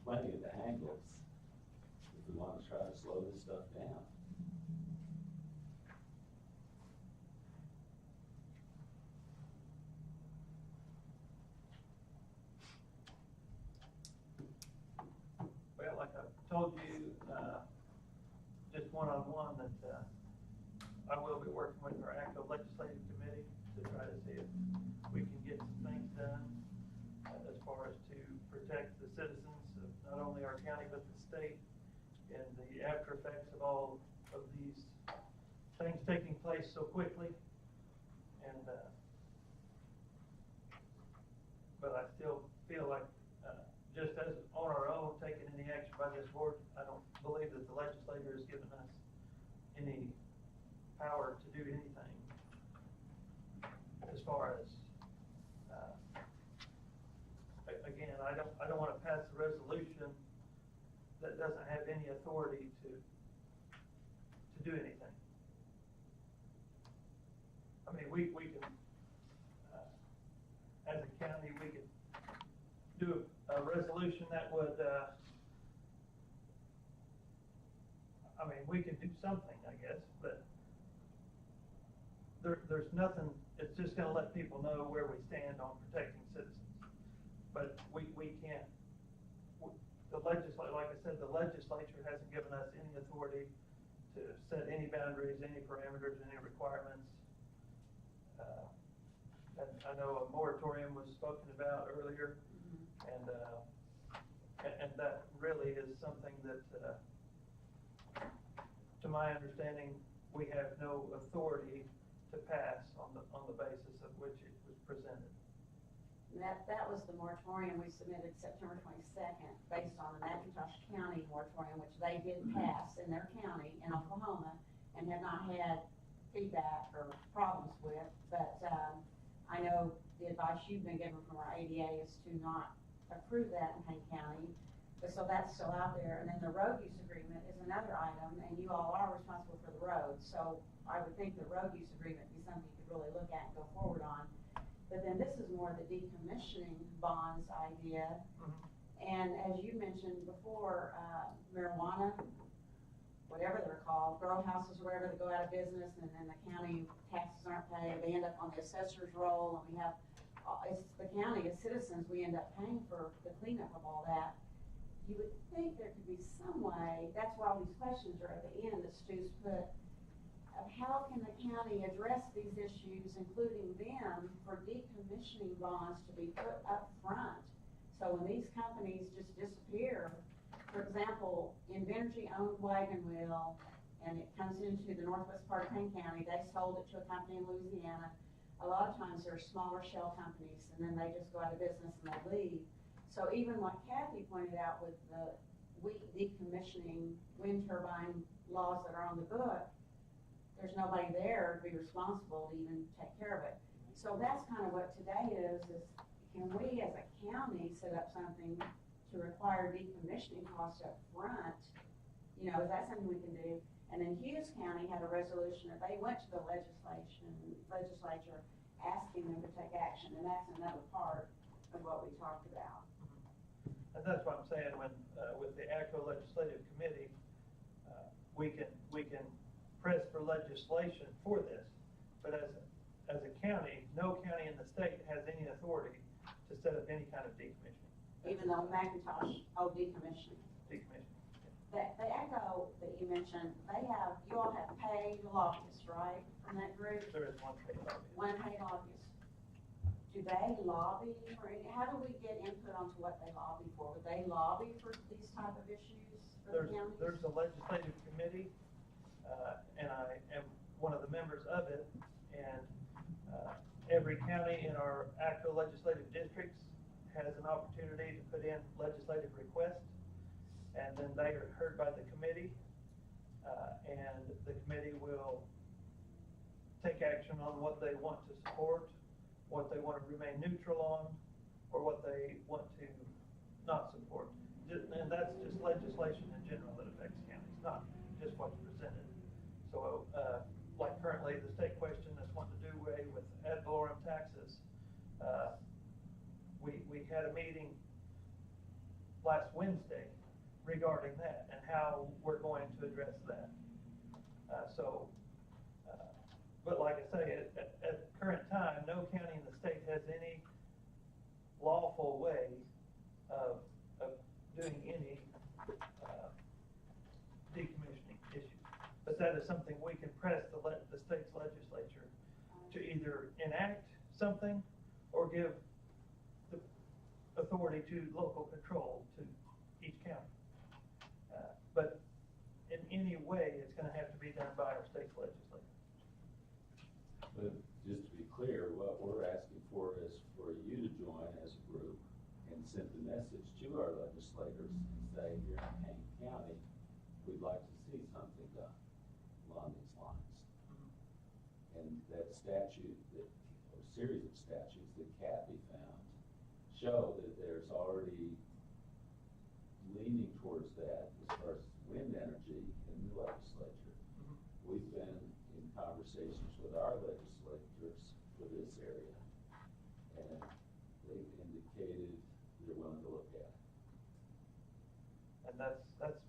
plenty of angles if we want to try to slow this stuff down. Well, like I told you, just one-on-one, that I will be working with our ACO Legislative Committee to try to see if we can get some things done as far as to protect the citizens of not only our county but the state and the after effects of all of these things taking place so quickly. And but I still feel like just as on our own taking any action by this board, I don't believe that the legislature has given us any power to do anything as far as again, I don't want to pass a resolution that doesn't have any authority to do anything. I mean, we can as a county, we could do a resolution that would I mean, we could do something, I guess, but there's nothing. It's just going to let people know where we stand on protecting citizens. But we can't. The legislature, like I said, the legislature hasn't given us any authority to set any boundaries, any parameters, any requirements. And I know a moratorium was spoken about earlier, and that really is something that, to my understanding, we have no authority to pass on the basis of which it was presented. That was the moratorium we submitted September 22nd, based on the McIntosh County moratorium, which they did pass in their county in Oklahoma and have not had feedback or problems with. But I know the advice you've been given from our ADA is to not approve that in Payne County. But so that's still out there. And then the road use agreement is another item, and you all are responsible for the road. So I would think the road use agreement would be something you could really look at and go forward on. But then this is more the decommissioning bonds idea. And as you mentioned before, marijuana, whatever they're called, grow houses or whatever, that go out of business, and then the county taxes aren't paid. They end up on the assessor's roll, and we have, it's the county as citizens, we end up paying for the cleanup of all that. You would think there could be some way, that's why all these questions are at the end that Stu's put, of how can the county address these issues, including them, for decommissioning bonds to be put up front. So when these companies just disappear, for example, Invenergy owned Wagon Wheel, and it comes into the northwest part of Payne County. They sold it to a company in Louisiana. A lot of times they're smaller shell companies, and then they just go out of business and they leave. So even like Kathy pointed out with the decommissioning wind turbine laws that are on the book, there's nobody there to be responsible to even take care of it. So that's kind of what today is can we as a county set up something to require decommissioning costs up front? You know, is that something we can do? And then Hughes County had a resolution that they went to the legislature asking them to take action, and that's another part of what we talked about. And that's what I'm saying, when with the ACO Legislative Committee, we can press for legislation for this, but as a county, no county in the state has any authority to set up any kind of decommissioning. Even though McIntosh, decommissioning. Decommissioning. The ACO that you mentioned, you all have paid lobbyists, right, from that group? There is one paid lobbyist. One paid lobbyist. Do they lobby for any, how do we get input onto what they lobby for? Would they lobby for these type of issues for the counties? There's a legislative committee, and I am one of the members of it, and every county in our ACO legislative districts has an opportunity to put in legislative requests, and then they are heard by the committee, and the committee will take action on what they want to support, what they want to remain neutral on, or what they want to not support. And that's just legislation in general that affects counties, not just what's presented. So, like currently, the state question that's wanting to do away with ad valorem taxes. We had a meeting last Wednesday regarding that and how we're going to address that. But like I say, at the current time, no county in the state has any lawful way of doing any decommissioning issues. But that is something we can press the state's legislature to either enact something or give the authority to local control to each county. But in any way, it's gonna have to be done by our state's legislature. But just to be clear, what we're asking for is for you to join as a group and send the message to our legislators and say, here in Payne County, we'd like to see something done along these lines. And that statute, or series of statutes that Kathy found, show that there's already leaning towards that as far as wind energy in the legislature. We've been in conversations with our legislators for this area, and they've indicated they're willing to look at it. And that's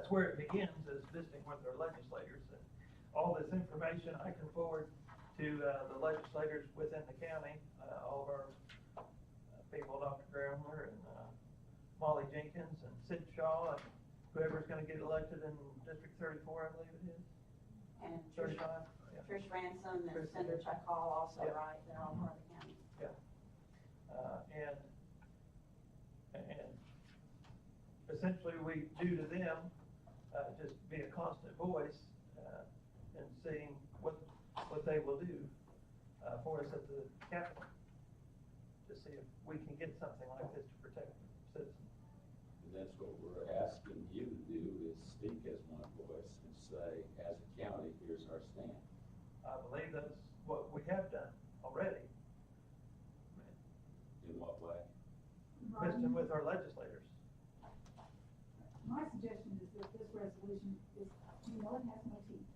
where it begins, is visiting with our legislators. And all this information I can forward to the legislators within the county, all of our people, Dr. Gramler and Molly Jenkins and Sid Shaw, and whoever's gonna get elected in District 34, I believe it is. And 35, yeah. Trish Ransom and Trish Senator Chuck Hall also, Yeah. right, they're all part of the county. Yeah. And essentially we do to them, just be a constant voice, and seeing what they will do, for us at the Capitol, to see if we can get something like this to protect citizens. And that's what we're asking you to do, is speak as one voice and say, as a county, here's our stand. I believe that's what we have done already, In what way? visiting with our legislators. My suggestion is that this resolution is, it has no teeth.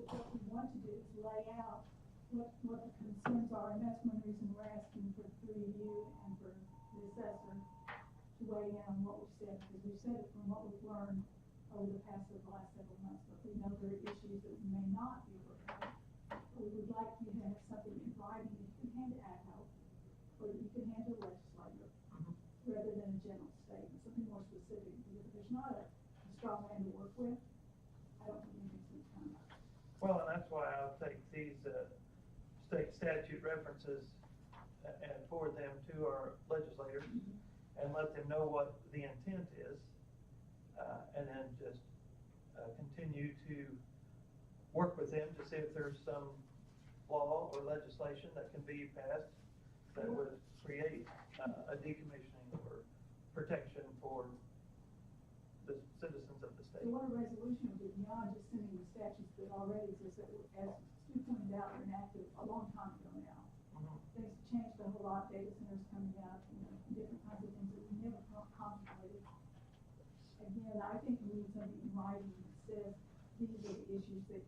What we want to do is lay out what the concerns are, and that's one reason we're asking for you and for the assessor to weigh in on what we've said, because we've said it from what we've learned over the last several months, but we know there are issues that we may not be able to cover. We would like you to have something in writing that you can hand to ADHO, or that you can hand to a legislator, rather than a general statement, something more specific, because if there's not a strong man to work with, I don't think anything's going to come. Well, and that's why I'll take these state statute references and forward them to our legislators and let them know what the intent is, and then just continue to work with them to see if there's some law or legislation that can be passed that would create a decommissioning or protection for the citizens of the state. So what a resolution would be beyond just sending the statutes that already exist, that were, as Stu pointed out, were enacted a long time ago now. Things have changed a whole lot, data centers coming out, different kinds of things that we never contemplated. Again, I think we need something in writing that says these are the issues that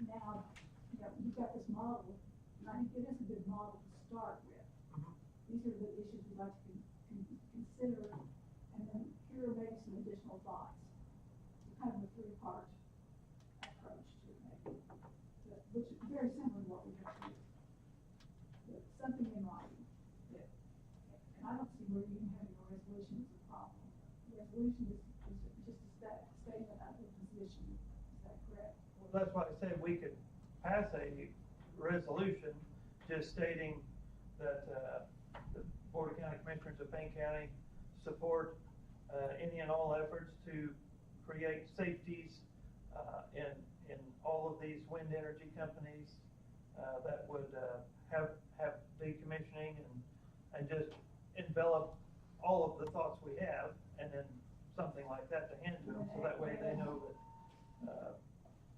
now, you've got this model, and I think it is a good model to start with. These are the issues we'd like to consider, and then here are maybe some additional thoughts. Kind of a three-part approach to it, maybe, which is very similar to what we have here. But something in writing, and I don't see where even having a resolution is a problem. The resolution is just a statement of the position. Is that correct? Well, that's why I said we could pass a resolution just stating that the Board of County Commissioners of Payne County support any and all efforts to create safeties in all of these wind energy companies that would have decommissioning and just envelop all of the thoughts we have, and then something like that to hand to them, so that way they know that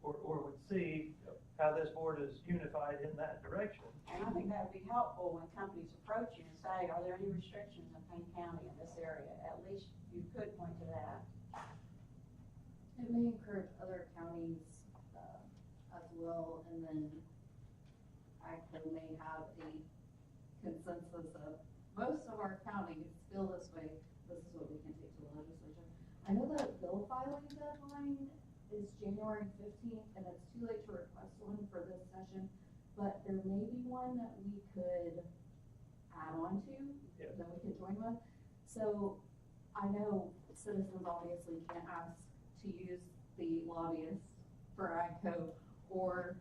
or would see how this board is unified in that direction. And I think that would be helpful when companies approach you and say, are there any restrictions in Payne County in this area? At least you could point to that. It may encourage other counties as well, and then ACO may have a consensus of most of our counties feel this way, this is what we can take to the legislature. I know the bill filing deadline is January 15th, and it's too late to request one for this session, but there may be one that we could add on to, Yeah. that we could join with. So I know citizens obviously can't ask to use the lobbyist for AGCO, or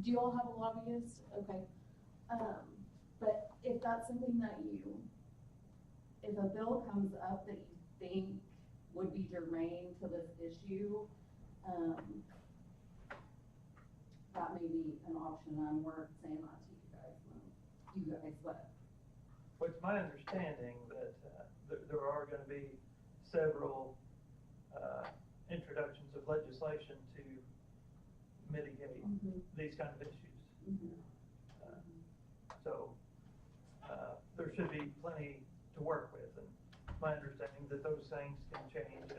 do you all have a lobbyist? Okay. But if that's something that if a bill comes up that you think would be germane to this issue, that may be an option. I'm more saying that to you guys, but. Well, it's my understanding that there are going to be several introductions of legislation to mitigate these kind of issues. So there should be plenty to work with, and my understanding that those things can change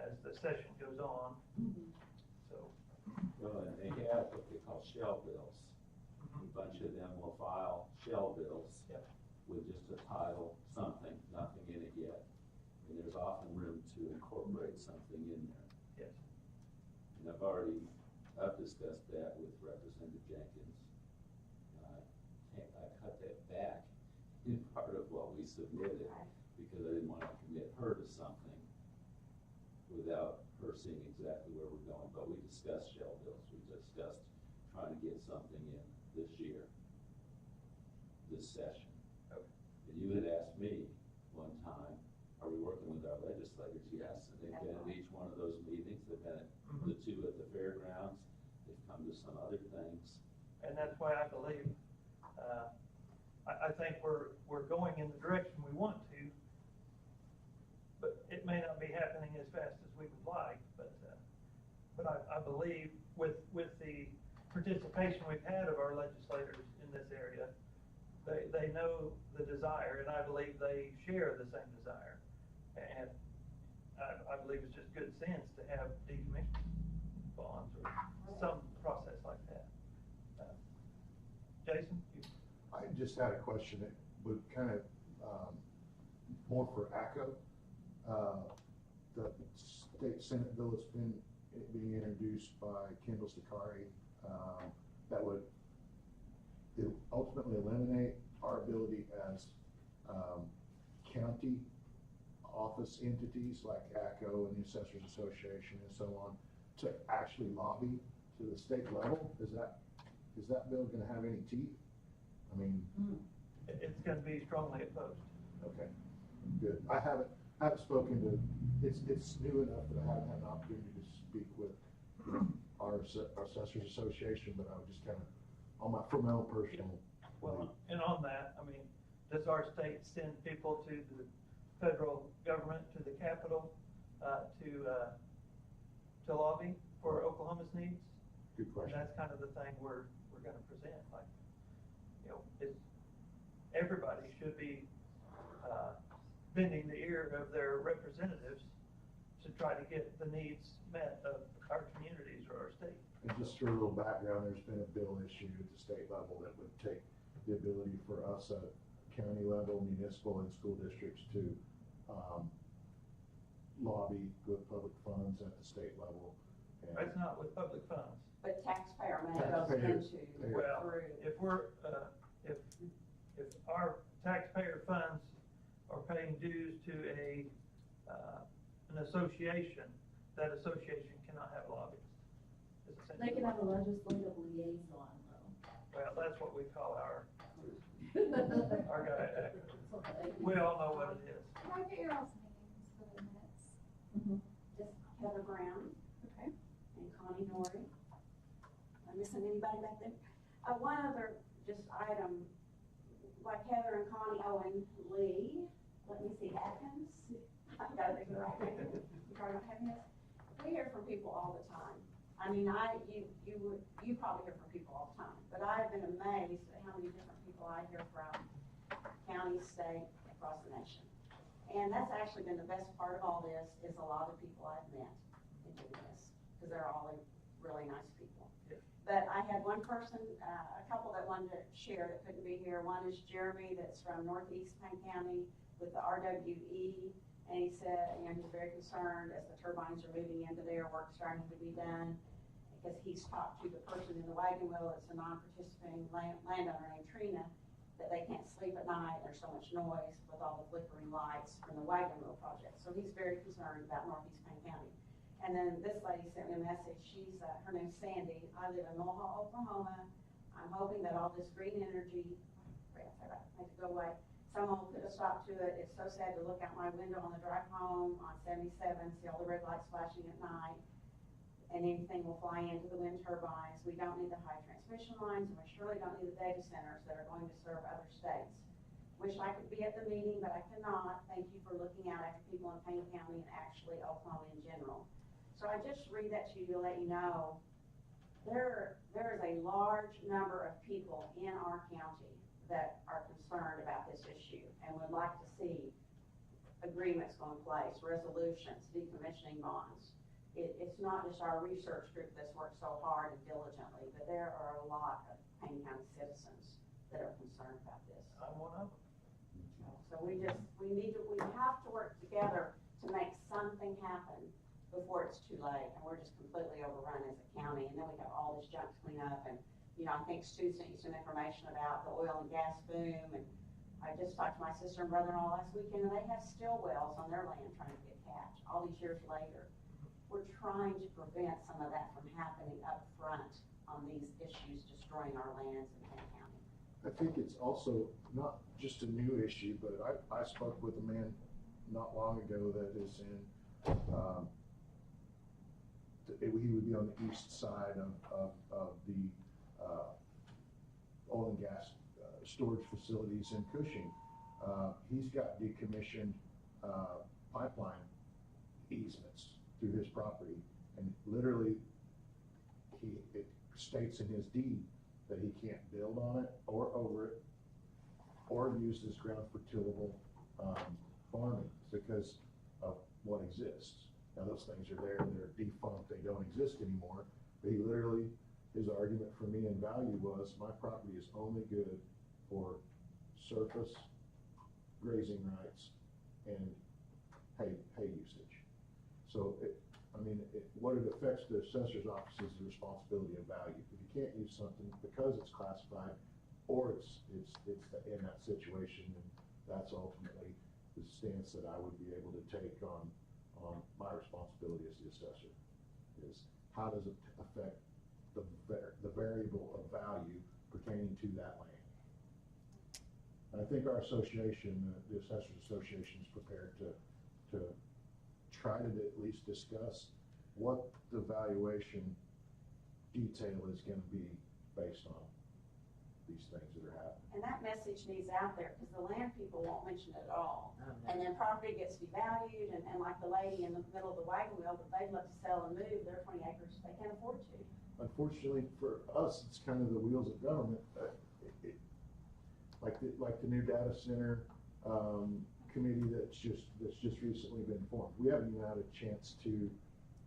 as the session goes on. So. Well, and they have what they call shell bills. A bunch of them will file shell bills Yep. with just a title, something, nothing in it yet. And there's often room to incorporate something in there. Yes. And I've discussed that with Representative Jenkins. I cut that back in part of what we submitted because I didn't want to commit her to something without her seeing exactly where we're going. But we discussed shell bills. We discussed trying to get something in this year, this session. Okay. And you had asked me one time, are we working with our legislators? Yes, and they've been at each one of those meetings. They've been at the two at the fairgrounds. They've come to some other things. And that's why I believe, I think we're going in the direction we want to, but it may not be happening as fast as we would like, but I believe with the participation we've had of our legislators in this area, they know the desire, and I believe they share the same desire. And I believe it's just good sense to have decommissioning bonds or some process like that. Jason? I just had a question that would kind of, more for ACO. The state Senate bill that's been being introduced by Kendall Sakari, that would ultimately eliminate our ability as county office entities like ACO and the Assessors Association and so on to actually lobby to the state level. Is that bill going to have any teeth? I mean, It's going to be strongly opposed. okay, good. I haven't spoken to, it's new enough that I haven't had an opportunity to speak with our Assessors Association, but I was just kind of from my own personal. Well, and on that, I mean, does our state send people to the federal government, to the Capitol, to lobby for Oklahoma's needs? Good And question. that's kind of the thing we're going to present. Like, everybody should be bending the ear of their representatives to try to get the needs met of our communities or our state. And just for a little background, there's been a bill issued at the state level that would take the ability for us at county level, municipal and school districts to lobby with public funds at the state level. And It's not with public funds. But taxpayer money goes Taxpayers. into, Well, through. if we're, if our taxpayer funds are paying dues to an association, that association cannot have lobbyists. Is essentially They can have a what- legislative liaison though. Well, that's what we call our guy. We all know what it is. Can I get your all's names for the minutes? Just Heather Brown Okay. and Connie Norrie. Am I missing anybody back there? One other just item, like Heather and Connie, and Lee, let me see, Atkins. I've got to think of the right name. You probably don't have this. We hear from people all the time. I mean, you probably hear from people all the time, but I've been amazed at how many different people I hear from, county, state, across the nation. And that's actually been the best part of all this, is a lot of people I've met in doing this, because they're all really nice people. Yeah. But I had one person, a couple that wanted to share that couldn't be here. One is Jeremy, that's from Northeast Payne County with the RWE. And he said, you know, he's very concerned as the turbines are moving into their work starting to be done. Because he's talked to the person in the wagon wheel that's a non-participating landowner named Trina, that they can't sleep at night, there's so much noise with all the flickering lights from the wagon wheel project. So he's very concerned about Northeast Payne County. And then this lady sent me a message, her name's Sandy, I live in Mulhall, Oklahoma. I'm hoping that all this green energy, make it go away. Someone will put a stop to it. It's so sad to look out my window on the drive home on 77, see all the red lights flashing at night. And anything will fly into the wind turbines. We don't need the high transmission lines, and we surely don't need the data centers that are going to serve other states. Wish I could be at the meeting, but I cannot. Thank you for looking out after people in Payne County and actually Oklahoma in general. So I just read that to you to let you know there is a large number of people in our county that are concerned about this issue and would like to see agreements go in place, resolutions, decommissioning bonds. It's not just our research group that's worked so hard and diligently, but there are a lot of Payne County citizens that are concerned about this. I'm one of them. So we have to work together to make something happen before it's too late, and we're just completely overrun as a county, and then we have all this junk to clean up, and, you know, I think Stu sent you some information about the oil and gas boom, and I just talked to my sister and brother-in-law last weekend, and they have still wells on their land trying to get catch, all these years later. We're trying to prevent some of that from happening up front on these issues destroying our lands in Payne County. I think it's also not just a new issue, but I spoke with a man not long ago that is in, he would be on the east side of the oil and gas storage facilities in Cushing. He's got decommissioned pipeline easements through his property, and literally it states in his deed that he can't build on it or over it or use this ground for tillable farming because of what exists. Now those things are there, they're defunct, they don't exist anymore, but he literally, his argument for me in value was my property is only good for surface grazing rights and hay usage. So what it affects the assessor's office is the responsibility of value. If you can't use something because it's classified or it's in that situation, then that's ultimately the stance that I would be able to take on my responsibility as the assessor, is how does it affect the variable of value pertaining to that land. And I think our association, the Assessors Association, is prepared to try to at least discuss what the valuation detail is going to be based on these things that are happening. And that message needs out there, because the land people won't mention it at all. And then property gets devalued, and like the lady in the middle of the wagon wheel, that they'd love to sell and move their 20 acres, they can't afford to. Unfortunately for us, it's kind of the wheels of government. Like the new data center committee that's just recently been formed. We haven't even had a chance to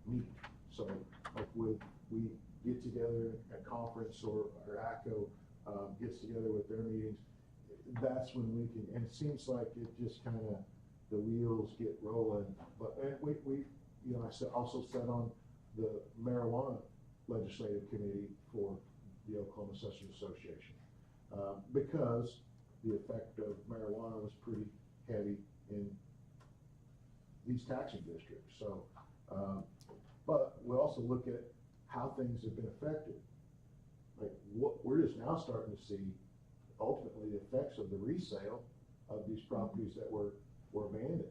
meet. So like we get together at conference or ACO gets together with their meetings, that's when we can, and it seems like it just kind of, the wheels get rolling. But we you know, I also sat on the marijuana legislative committee for the Oklahoma Assessors Association because the effect of marijuana was pretty heavy in these taxing districts. So, but we also look at how things have been affected. Like what we're just now starting to see ultimately the effects of the resale of these properties that were abandoned.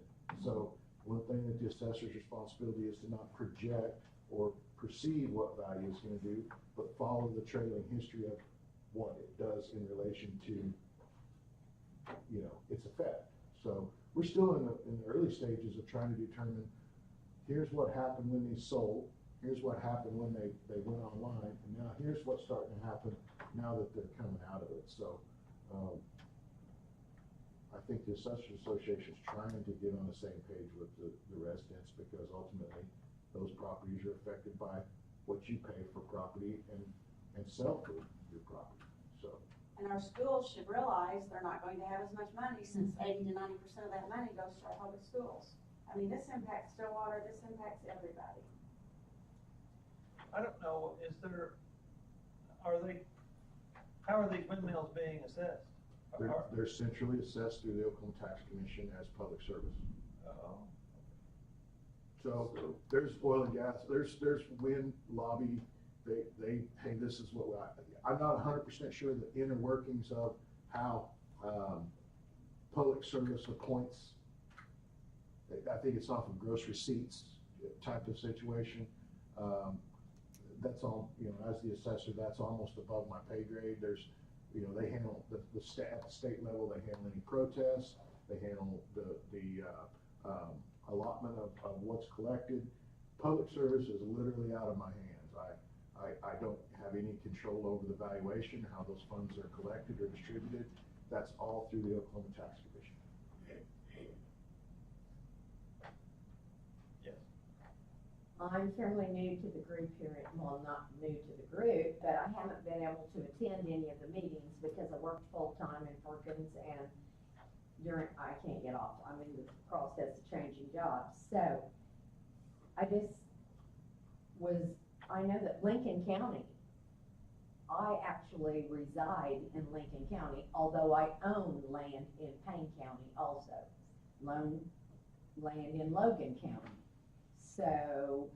So one thing that the assessor's responsibility is to not project or perceive what value is going to do, but follow the trailing history of what it does in relation to, you know, its effect. So we're still in the early stages of trying to determine, here's what happened when they sold, here's what happened when they went online, and now here's what's starting to happen now that they're coming out of it. So I think the Assessors Association is trying to get on the same page with the residents, because ultimately those properties are affected by what you pay for property and sell for your property, so. And our schools should realize they're not going to have as much money since 80 to 90% of that money goes to our public schools. I mean, this impacts Stillwater, this impacts everybody. I don't know, how are these windmills being assessed? They're centrally assessed through the Oklahoma Tax Commission as public service. Oh. So there's oil and gas, there's wind lobby, hey, this is what I'm not 100% sure the inner workings of how, public service appoints. I think it's off of gross receipts type of situation. That's all, as the assessor, that's almost above my pay grade. There's, they handle at the state level, they handle any protests, they handle the allotment of what's collected. Public service is literally out of my hands. I don't have any control over the valuation, how those funds are collected or distributed. That's all through the Oklahoma Tax Commission. Yes. I'm fairly new to the group here, well, not new to the group, but I haven't been able to attend any of the meetings because I worked full-time in Perkins and I can't get off. I'm in the process of changing jobs. So I know that Lincoln County, I actually reside in Lincoln County, although I own land in Payne County also, land in Logan County. So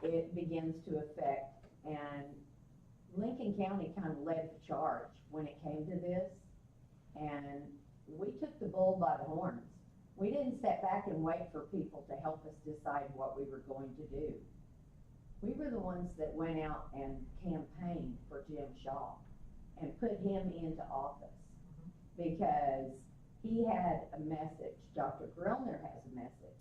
it begins to affect, and Lincoln County kind of led the charge when it came to this, and we took the bull by the horns. We didn't sit back and wait for people to help us decide what we were going to do. We were the ones that went out and campaigned for Jim Shaw and put him into office because he had a message. Dr. Grillner has a message.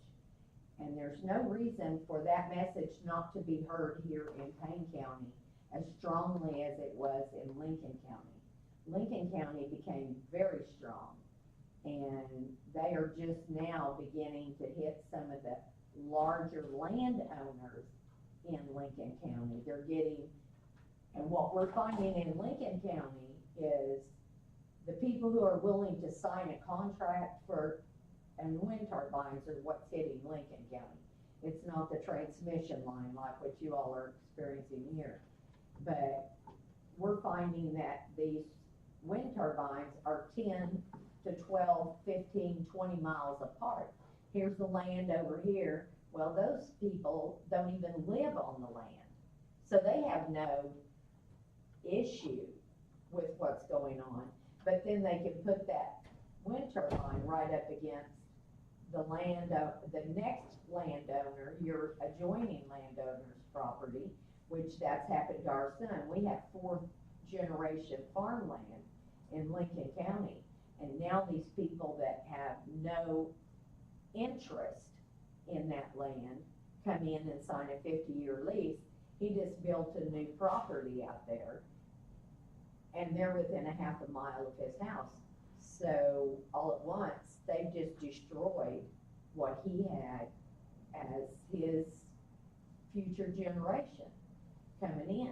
And there's no reason for that message not to be heard here in Payne County as strongly as it was in Lincoln County. Lincoln County became very strong, and they are just now beginning to hit some of the larger landowners in Lincoln County. They're getting, and what we're finding in Lincoln County is the people who are willing to sign a contract for, and wind turbines are what's hitting Lincoln County. It's not the transmission line like what you all are experiencing here. But we're finding that these wind turbines are 10 to 12, 15, 20 miles apart. Here's the land over here. Well, those people don't even live on the land. So they have no issue with what's going on. But then they can put that wind turbine right up against the next landowner, your adjoining landowner's property, which that's happened to our son. We have 4th generation farmland in Lincoln County. And now these people that have no interest in that land come in and sign a 50-year lease. He just built a new property out there, and they're within a half a mile of his house. So all at once, they've just destroyed what he had as his future generation coming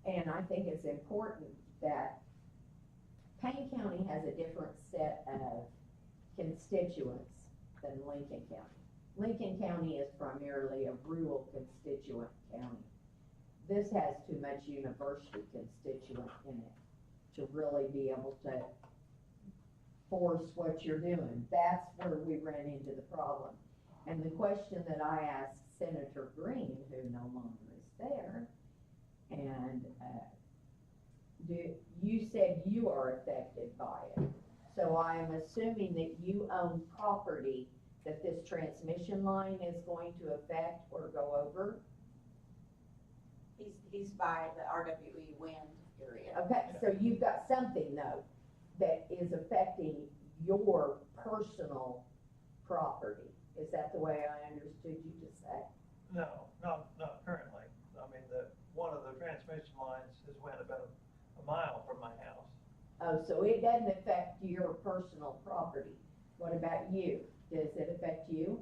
in. And I think it's important that Payne County has a different set of constituents than Lincoln County. Lincoln County is primarily a rural constituent county. This has too much university constituent in it to really be able to force what you're doing. That's where we ran into the problem. And the question that I asked Senator Green, who no longer is there, and you said you are affected by it. So I am assuming that you own property that this transmission line is going to affect or go over? He's by the RWE wind area. Okay, so you've got something though that is affecting your personal property. Is that the way I understood you to say? No, not currently. I mean, one of the transmission lines has went about a mile from my house. Oh, so it doesn't affect your personal property. What about you? Does it affect you,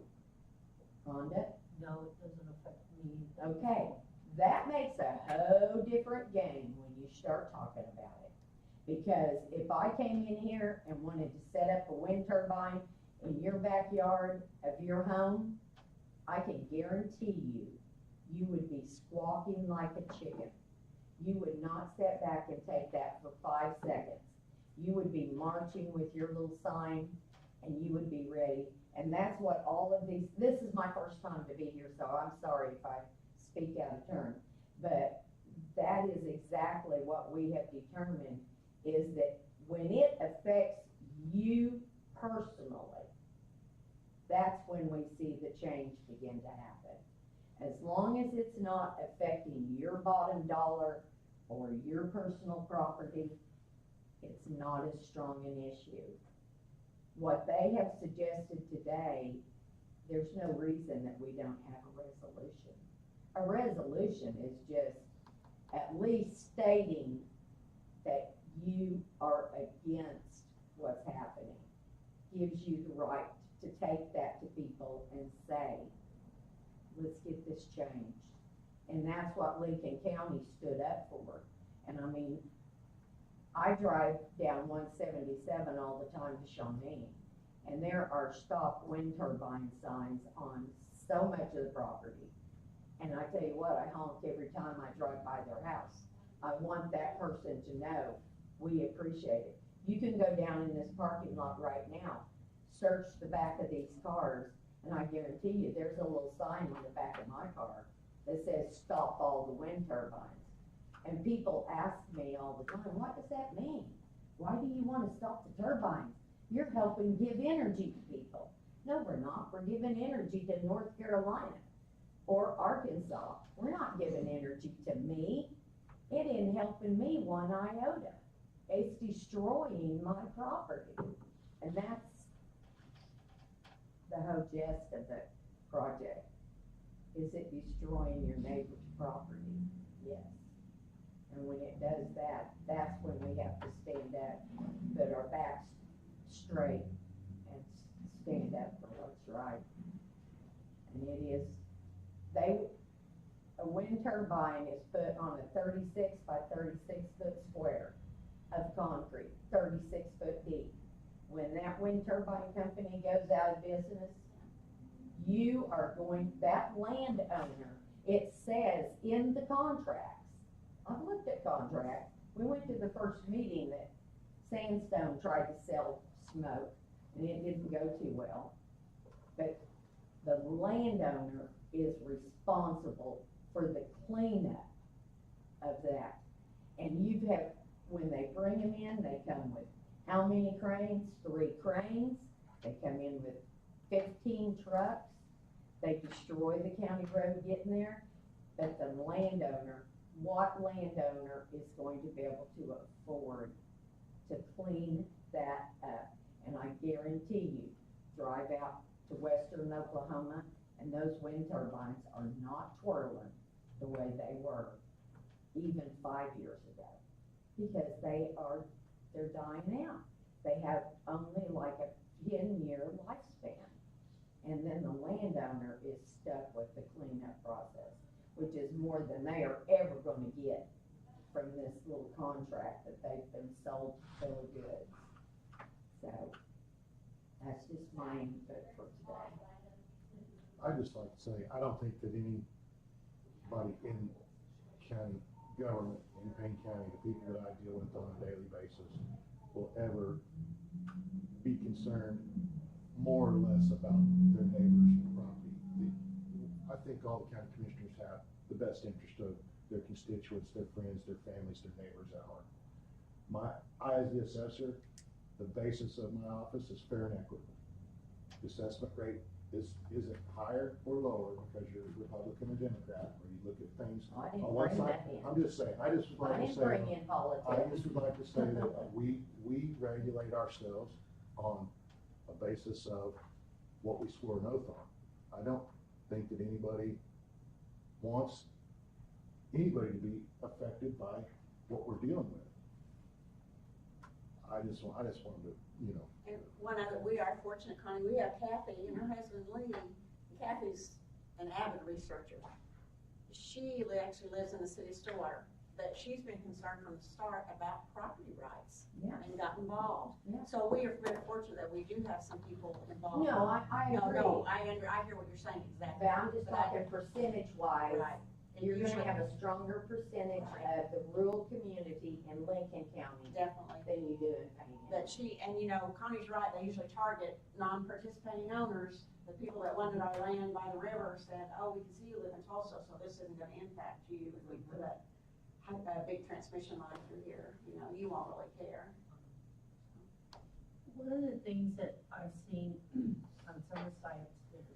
Rhonda? No, it doesn't affect me. Okay, that makes different game when you start talking about it. Because if I came in here and wanted to set up a wind turbine in your backyard of your home, I can guarantee you, you would be squawking like a chicken. You would not step back and take that for 5 seconds. You would be marching with your little sign and you would be ready. And that's what all of these, this is my first time to be here, so I'm sorry if I speak out of turn. But that is exactly what we have determined, is that when it affects you personally, that's when we see the change begin to happen. As long as it's not affecting your bottom dollar or your personal property, it's not as strong an issue. What they have suggested today, there's no reason that we don't have a resolution. A resolution is just at least stating that you are against what's happening. Gives you the right to take that to people and say, let's get this changed. And that's what Lincoln County stood up for. And I mean, I drive down 177 all the time to Shawnee, and there are stop wind turbine signs on so much of the property. And I tell you what, I honk every time I drive by their house. I want that person to know we appreciate it. You can go down in this parking lot right now, search the back of these cars, and I guarantee you there's a little sign on the back of my car that says stop all the wind turbines. And people ask me all the time, what does that mean? Why do you want to stop the turbines? You're helping give energy to people. No, we're not. We're giving energy to North Carolina or Arkansas. We're not giving energy to me. It ain't helping me one iota. It's destroying my property. And that's the whole gist of the project. Is it destroying your neighbor's property? Yes. And when it does that, that's when we have to stand up, put our backs straight, and stand up for what's right. And it is, a wind turbine is put on a 36 by 36 foot square of concrete, 36 foot deep. When that wind turbine company goes out of business, you are going, that landowner, it says in the contracts, I've looked at contracts. We went to the first meeting that Sandstone tried to sell smoke, and it didn't go too well. But the landowner is responsible for the cleanup of that. And you have, when they bring them in, they come with how many cranes? 3 cranes. They come in with 15 trucks. They destroy the county road getting there. But the landowner, what landowner is going to be able to afford to clean that up? And I guarantee you, drive out to western Oklahoma, and those wind turbines are not twirling the way they were even 5 years ago, because they're dying out. They have only like a 10-year lifespan. And then the landowner is stuck with the cleanup process, which is more than they are ever going to get from this little contract that they've been sold to bill of goods. So that's just my input for today. I'd just like to say, I don't think that anybody in county government, in Payne County, the people that I deal with on a daily basis, will ever be concerned more or less about their neighbor's property. I think all the county commissioners have the best interest of their constituents, their friends, their families, their neighbors at heart. I, as the assessor, the basis of my office is fair and equitable. The assessment rate isn't higher or lower because you're Republican or Democrat, or you look at things I didn't on one bring side. that in. I'm just saying, I just would I like to didn't say, bring in politics. I just would like to say that we regulate ourselves on a basis of what we swore an oath on. I don't think that anybody wants anybody to be affected by what we're dealing with. I just wanted to, you know. And one other, we are fortunate, Connie, we have Kathy and her husband Lee. Kathy's an avid researcher. She actually lives in the city of Stillwater. that she's been concerned from the start about property rights Yeah. and got involved. Yeah. So we are very fortunate that we do have some people involved. No, I No, agree. no, I hear what you're saying exactly. But I'm just But I- talking percentage wise. Right. And You're gonna usually- have a stronger percentage of the rural community in Lincoln County Definitely. than you do in Payne. That she, and you know, Connie's right, they usually target non-participating owners. The people that wanted our land by the river said, oh, we can see you live in Tulsa, so this isn't gonna impact you if we put a big transmission line through here, you know, you won't really care. One of the things that I've seen on some of the sites,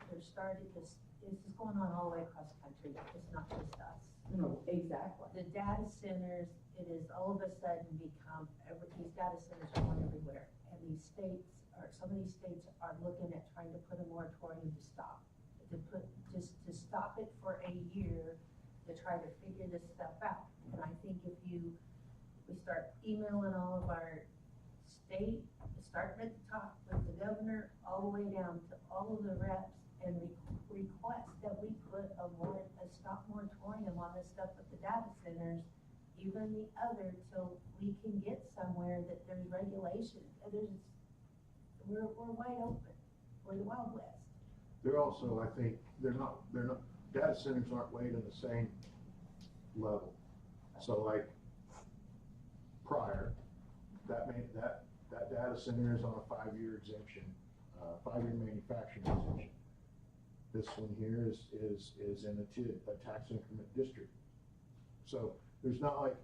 they're started, this is going on all the way across the country, it's not just us. No, exactly. The data centers, it is all of a sudden become, these data centers are going everywhere. And these states, or some of these states are looking at trying to put a moratorium to stop. To stop it for a year, to try to figure this stuff out. And I think if we start emailing all of our state, starting at the top with the governor, all the way down to all of the reps, and request that we put a stop moratorium on this stuff with the data centers, even the other, till we can get somewhere that there's regulation. We're wide open. We're the Wild West. They're also, I think, they're not, data centers aren't weighed in the same level. So like, prior, that data center is on a 5-year exemption, 5-year manufacturing exemption. This one here is in a TID, a tax increment district. So there's not like,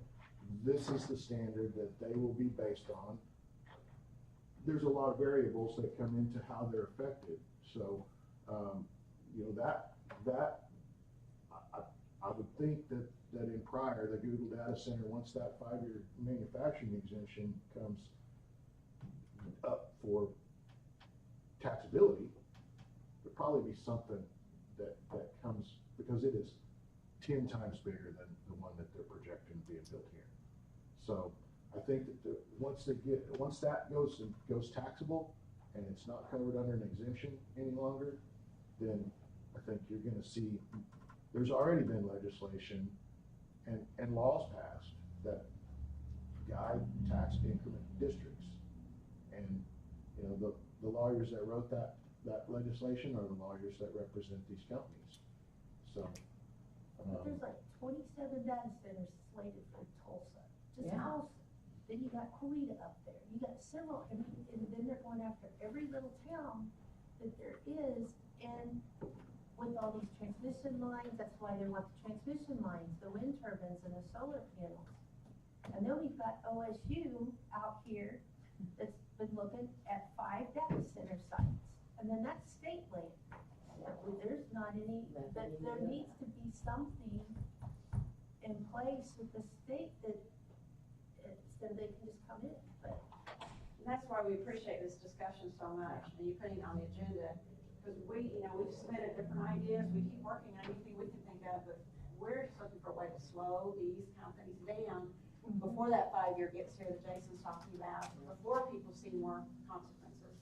this is the standard that they will be based on. There's a lot of variables that come into how they're affected. So, you know, I would think that in prior, the Google data center, once that 5-year manufacturing exemption comes up for taxability, there'd probably be something that comes, because it is 10 times bigger than the one that they're projecting being built here. So I think that once that goes taxable and it's not covered under an exemption any longer, then I think you're gonna see, there's already been legislation and laws passed that guide tax increment districts. And, you know, the lawyers that wrote that legislation are the lawyers that represent these companies. So, There's like 27 data centers slated for Tulsa, just Yeah. Tulsa. Then you got Corita up there, you got several, and then they're going after every little town that there is, and with all these transmission lines, that's why they want the transmission lines, the wind turbines and the solar panels. And then we've got OSU out here that's been looking at 5 data center sites, and then that's state land. There's not any, that there needs to be something in place with the state that, so they can just come in, but. And that's why we appreciate this discussion so much, and you putting it on the agenda, because we've submitted different ideas, we keep working on anything we can think of, but we're just looking for a way to slow these companies down before that 5-year gets here that Jason's talking about, before people see more consequences.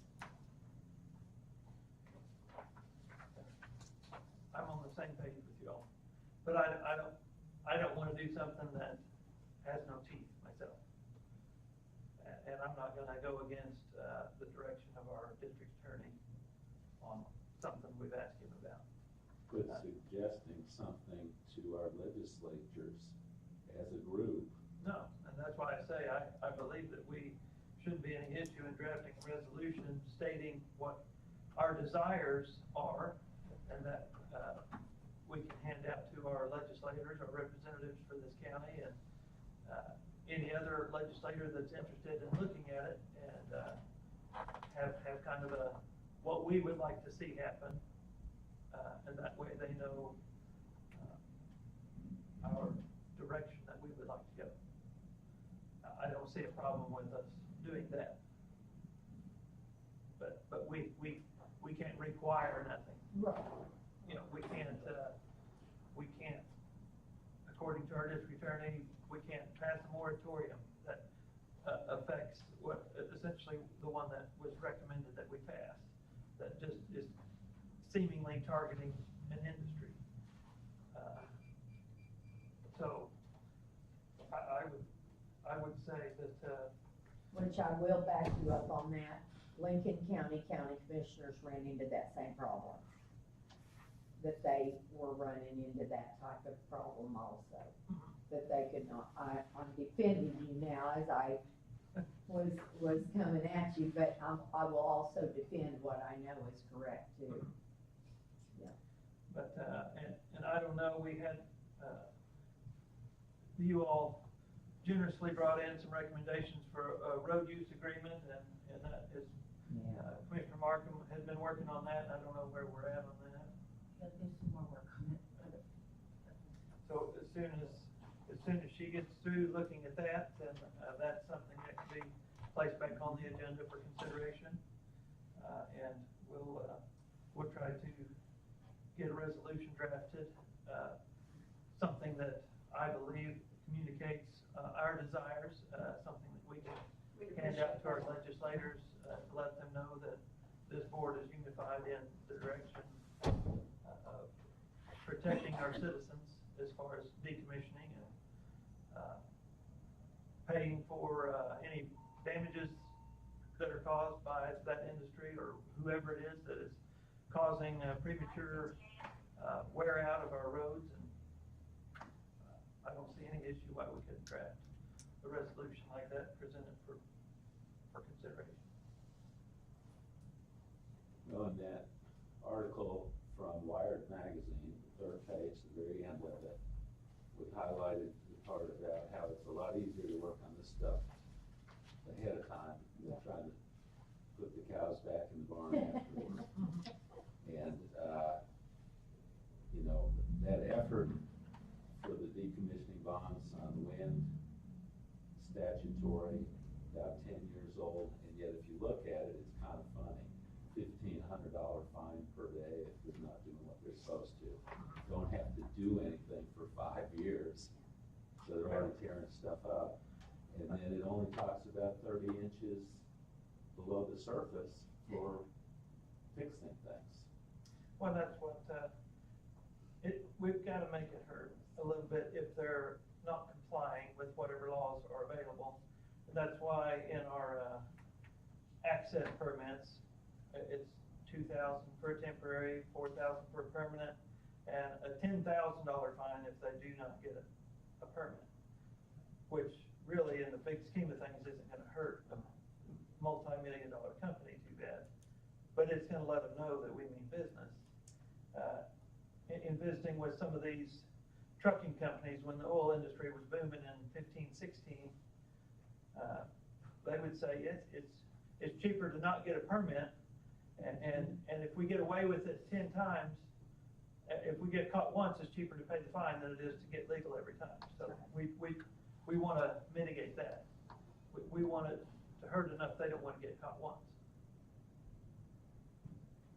I'm on the same page with you all, but I don't wanna do something that has no teeth myself. And I'm not gonna go against, the direction of our district attorney on something we've asked him about. But suggesting something to our legislatures as a group. No, and that's why I say, I believe that we shouldn't be any issue in drafting a resolution stating what our desires are, and that, we can hand out to our legislators, our representatives for this county, and, any other legislator that's interested in looking at it, and, have kind of what we would like to see happen, and that way they know, our direction that we would like to go. I don't see a problem with us doing that. But we can't require nothing. Right. You know, we can't, according to our district attorney, we can't pass a moratorium that affects what, essentially the one that was recommended that we pass, that just is seemingly targeting an industry. So, I would say that, Which I will back you up on that. Lincoln County Commissioners ran into that same problem. That they were running into that type of problem also. That they could not, I'm defending you now as I was coming at you, but I will also defend what I know is correct too. but, and I don't know, we had, you all generously brought in some recommendations for a road use agreement, and that is, Commissioner Markham has been working on that, and I don't know where we're at on that. Gotta do some more work on it. So as soon as she gets through looking at that, then that's something that can be placed back on the agenda for consideration. And we'll try to get a resolution drafted, something that I believe communicates our desires, something that we can hand out to our legislators, to let them know that this board is unified in the direction of protecting our citizens as far as decommissioning and paying for any damages that are caused by that industry or whoever it is that is causing premature wear out of our roads. And I don't see any issue why we couldn't draft a resolution like that, present it for consideration. Well, in that article from Wired magazine, the third page, the very end of it, we highlighted the part about how it's a lot easier to work on this stuff ahead of time than trying to put the cows back in the barn afterwards. And, you know, that effort for the decommissioning bonds on wind, statutory, about 10 years old, and yet if you look at it, it's kind of funny. $1,500 fine per day if they're not doing what they're supposed to. Don't have to do anything for 5 years. So they're already tearing stuff up. And then it only talks about 30 inches below the surface for fixing things. Well, that's what, we've got to make it hurt a little bit if they're not complying with whatever laws are available. And that's why in our access permits, it's $2,000 for a temporary, $4,000 for a permanent, and a $10,000 fine if they do not get a permit, which really in the big scheme of things isn't going to hurt a multi-million-dollar company too bad, but it's going to let them know that we mean business. In visiting with some of these trucking companies when the oil industry was booming in 15, 16, they would say it's cheaper to not get a permit, and if we get away with it 10 times, if we get caught once, it's cheaper to pay the fine than it is to get legal every time. So we want to mitigate that. We want it to hurt enough they don't want to get caught once.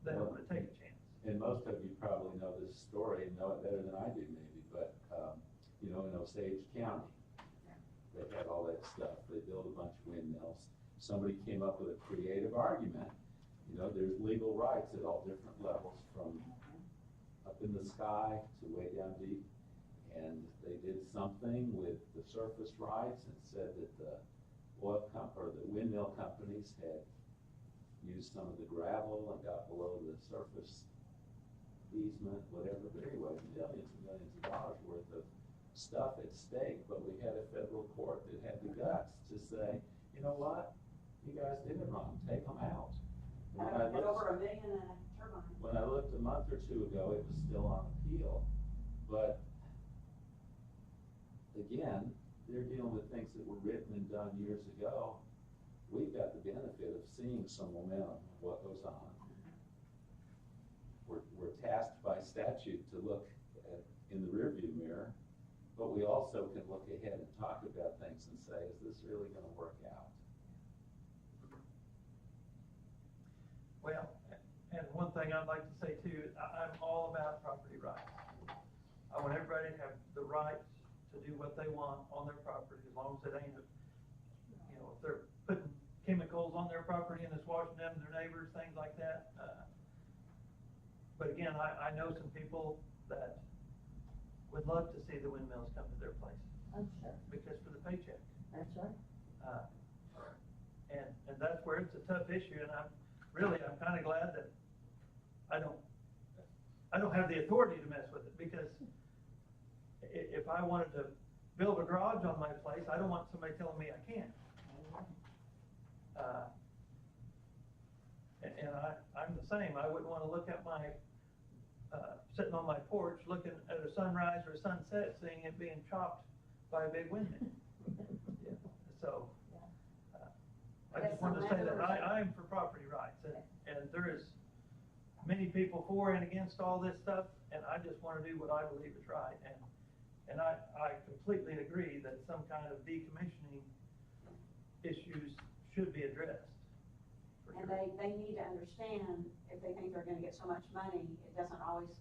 They don't want to take a chance. And most of you probably know this story and know it better than I do maybe, but, you know, in Osage County, they had all that stuff. They built a bunch of windmills. Somebody came up with a creative argument. You know, there's legal rights at all different levels, from up in the sky to way down deep. And they did something with the surface rights and said that the the windmill companies had used some of the gravel and got below the surface easement, whatever. But anyway, millions and millions of dollars worth of stuff at stake. But we had a federal court that had the guts to say, you know what, you guys did it wrong, take them out. Over $1 million in a turbine. When I looked a month or two ago, it was still on appeal. But again, they're dealing with things that were written and done years ago. We've got the benefit of seeing some momentum of what goes on. We're tasked by statute to look in the rearview mirror, but we also can look ahead and talk about things and say, is this really going to work out? Well, and one thing I'd like to say too, I'm all about property rights. I want everybody to have the right to do what they want on their property, as long as it ain't, you know, if they're putting chemicals on their property and it's washing down their neighbors, things like that. But again, I know some people that would love to see the windmills come to their place. Oh, sure, because for the paycheck. that's right. And that's where it's a tough issue, and I'm kind of glad that I don't have the authority to mess with it, because if I wanted to build a garage on my place, I don't want somebody telling me I can't. And I'm the same. I wouldn't want to look at my, sitting on my porch, looking at a sunrise or a sunset, seeing it being chopped by a big windmill. Yeah. So, I just wanted to say that I am for property rights, and there is many people for and against all this stuff, and I just want to do what I believe is right, and I completely agree that some kind of decommissioning issues should be addressed. And they need to understand, if they think they're gonna get so much money, it doesn't always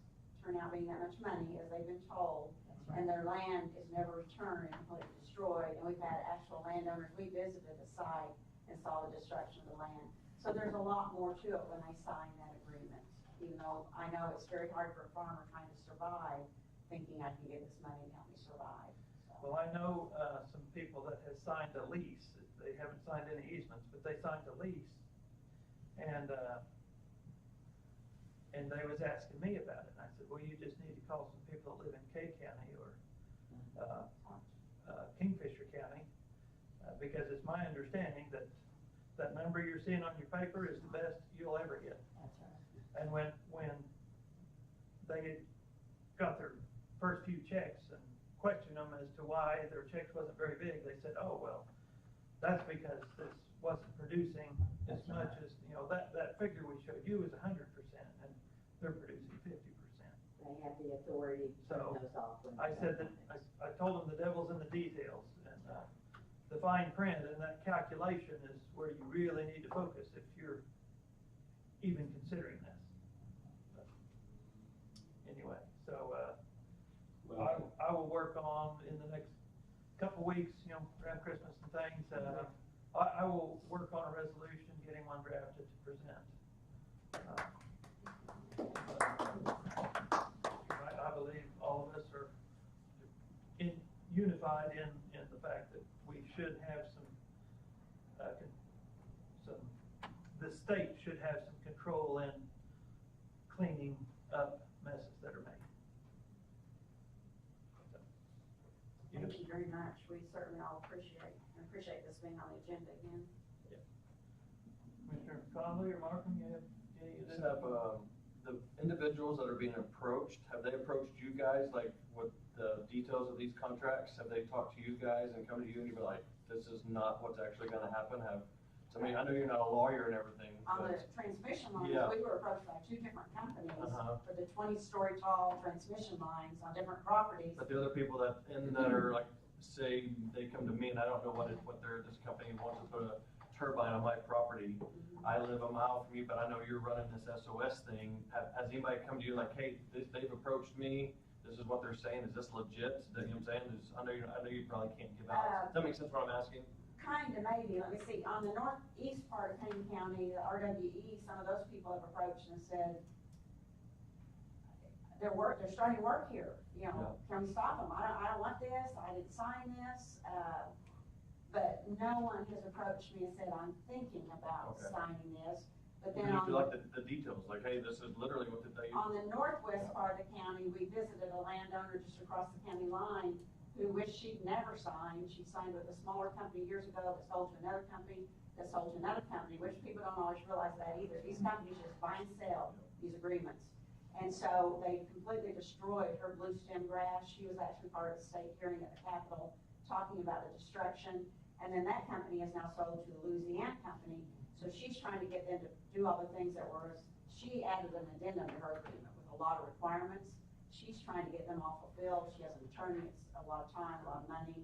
turn out being that much money, as they've been told. And their land is never returned and completely destroyed, and we've had actual landowners, we visited the site and saw the destruction of the land. So there's a lot more to it when they sign that agreement, even though I know it's very hard for a farmer trying to survive, thinking I can get this money to help me survive. So. Well, I know some people that have signed a lease. They haven't signed any easements, but they signed a lease. And they was asking me about it. And I said, well, you just need to call some people that live in K County or Kingfisher County, because it's my understanding that that number you're seeing on your paper is the best you'll ever get. That's right. And when they got their first few checks and questioned them as to why their checks wasn't very big, they said, oh, well, that's because this wasn't producing as much as, that figure we showed you is 100%, and they're producing 50%. They have the authority to turn those off. I said that, I told them the devil's in the details, and the fine print and that calculation is where you really need to focus if you're even considering this. But anyway, so I will work on in the next couple weeks, around Christmas and things, I will work on a resolution, getting one drafted to present. I believe all of us are unified in the fact that we should have the state should have some control in cleaning up messes that are made. Thank you very much. We certainly all appreciate this being on the agenda again. Commissioner Conley or Markham, you have any of this? Just have, the individuals that are being approached, have they approached you guys, like, with the details of these contracts? Have they talked to you guys and come to you and you be like, this is not what's actually gonna happen? I know you're not a lawyer and everything, On the but, transmission lines, Yeah. we were approached by two different companies Uh-huh. for the 20-story tall transmission lines on different properties. but the other people that are like, say, they come to me and I don't know this company wants to put a turbine on my property. I live a mile from you, but I know you're running this SOS thing. Has anybody come to you like, hey, they've approached me, this is what they're saying, is this legit? You know what I'm saying? I know you probably can't give out. Does that make sense what I'm asking? Kind of, maybe. Let me see. On the northeast part of Payne County, the RWE, some of those people have approached and said, they're starting work here. Can we stop them? I don't want this. I didn't sign this. But no one has approached me and said, I'm thinking about signing this. But then You like the details, like, hey, this is literally what they on the northwest part of the county, we visited a landowner just across the county line who wished she'd never signed. She signed with a smaller company years ago that sold to another company, which people don't always realize that either. These companies just buy and sell these agreements. And so they completely destroyed her blue stem grass. She was actually part of the state hearing at the Capitol talking about the destruction. And then that company is now sold to the Louisiana company. So she's trying to get them to do all the things that she added an addendum to her agreement with a lot of requirements. She's trying to get them all fulfilled. She has an attorney. It's a lot of time, a lot of money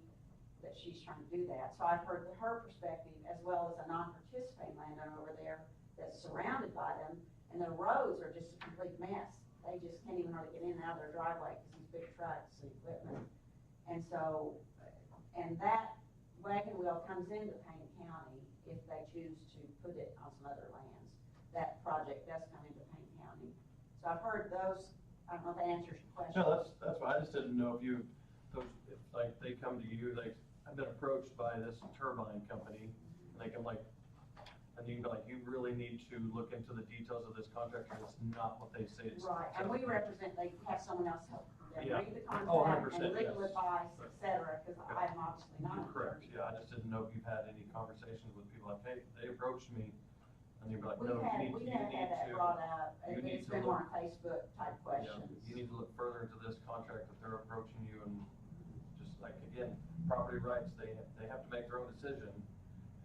that she's trying to do that. So I've heard her perspective as well as a non-participating landowner over there that's surrounded by them. And their roads are just a complete mess. They just can't even hardly get in and out of their driveway because these big trucks and equipment. And so, and that wagon wheel comes into Payne County if they choose to put it on some other lands. That project does come into Payne County. So I've heard those. I don't know if that answers your question. No, that's fine. I just didn't know if you those, if like they come to you, like, I've been approached by this turbine company, and they come like, and you'd be like, you really need to look into the details of this contract, and it's not what they say it's. Right, and we represent, they have someone else help them Yeah. read the Oh, contract 100%, and legal yes. advice, et cetera, because I'm obviously not. an Correct, attorney. yeah, I just didn't know if you've had any conversations with people like, hey, they approached me, and you'd be like, We no, have, you we need have had that to. brought up, you and need it's to been look- more on Facebook type Yeah, questions. you need to look further into this contract if they're approaching you, and just like, again, property rights, they have to make their own decision,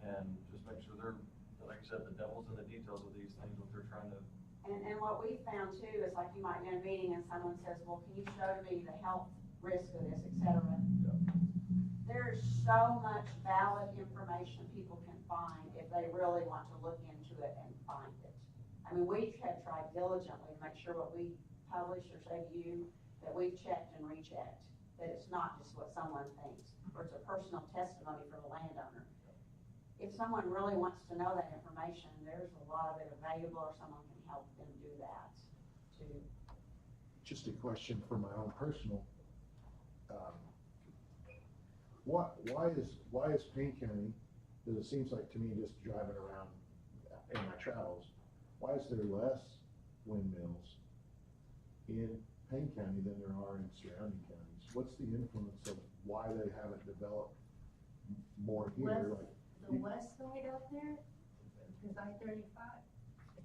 and just make sure they're, like you said, the devil's in the details of these things, what they're trying to. And what we found too is like you might be in a meeting and someone says, well, can you show me the health risk of this, et cetera. There's so much valid information people can find if they really want to look into it and find it. I mean, we have tried diligently to make sure what we publish or say to you, that we've checked and rechecked, that it's not just what someone thinks, or it's a personal testimony from a landowner. If someone really wants to know that information, there's a lot of it available, or someone can help them do that too. Just a question for my own personal, why is Payne County, because it seems like to me, just driving around in my travels, why is there less windmills in Payne County than there are in surrounding counties? What's the influence of why they haven't developed more here? Like, The west side out there is I-35,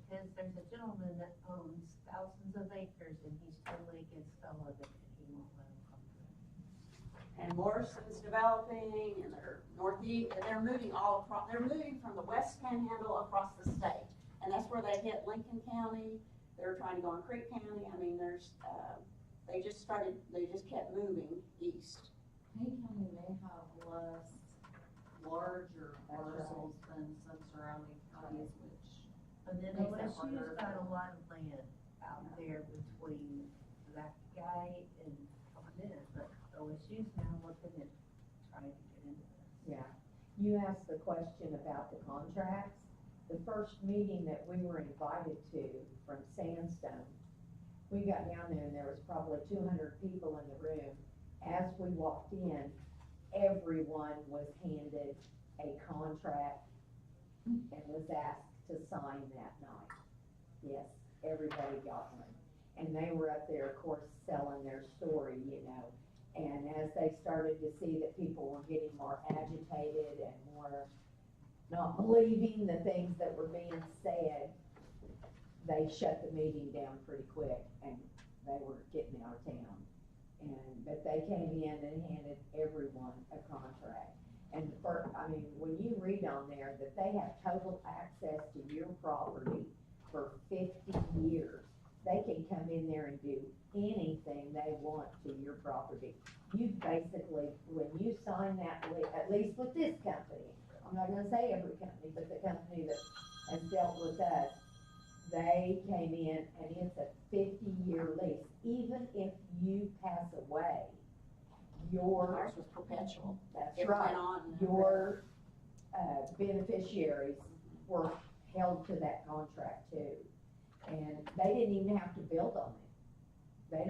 because there's a gentleman that owns thousands of acres and he's totally against all of it, and he won't let them come through. And Morrison's developing, and they're northeast, and they're moving all across, they're moving from the west panhandle across the state. And that's where they hit Lincoln County, they're trying to go in Creek County, I mean, they just kept moving east. Payne County may have less larger parcels than some surrounding counties, which And then makes that OSU's harder. got a lot of land out there between that guy and Continental, but OSU's now looking at trying to get into this. Yeah, you asked the question about the contracts. The first meeting that we were invited to from Sandstone, we got down there and there was probably 200 people in the room. As we walked in, everyone was handed a contract and was asked to sign that night. Yes, everybody got one. And they were up there, of course, selling their story, you know. And as they started to see that people were getting more agitated and more not believing the things that were being said, they shut the meeting down pretty quick and they were getting out of town. But they came in and handed everyone a contract. And when you read on there that they have total access to your property for 50 years, they can come in there and do anything they want to your property. You basically, when you sign that, at least with this company, I'm not gonna say every company, but the company that has dealt with us, they came in and it's a 50-year lease. Even if you pass away, Ours was perpetual. that's It right, went on and your beneficiaries were held to that contract too. And they didn't even have to build on it.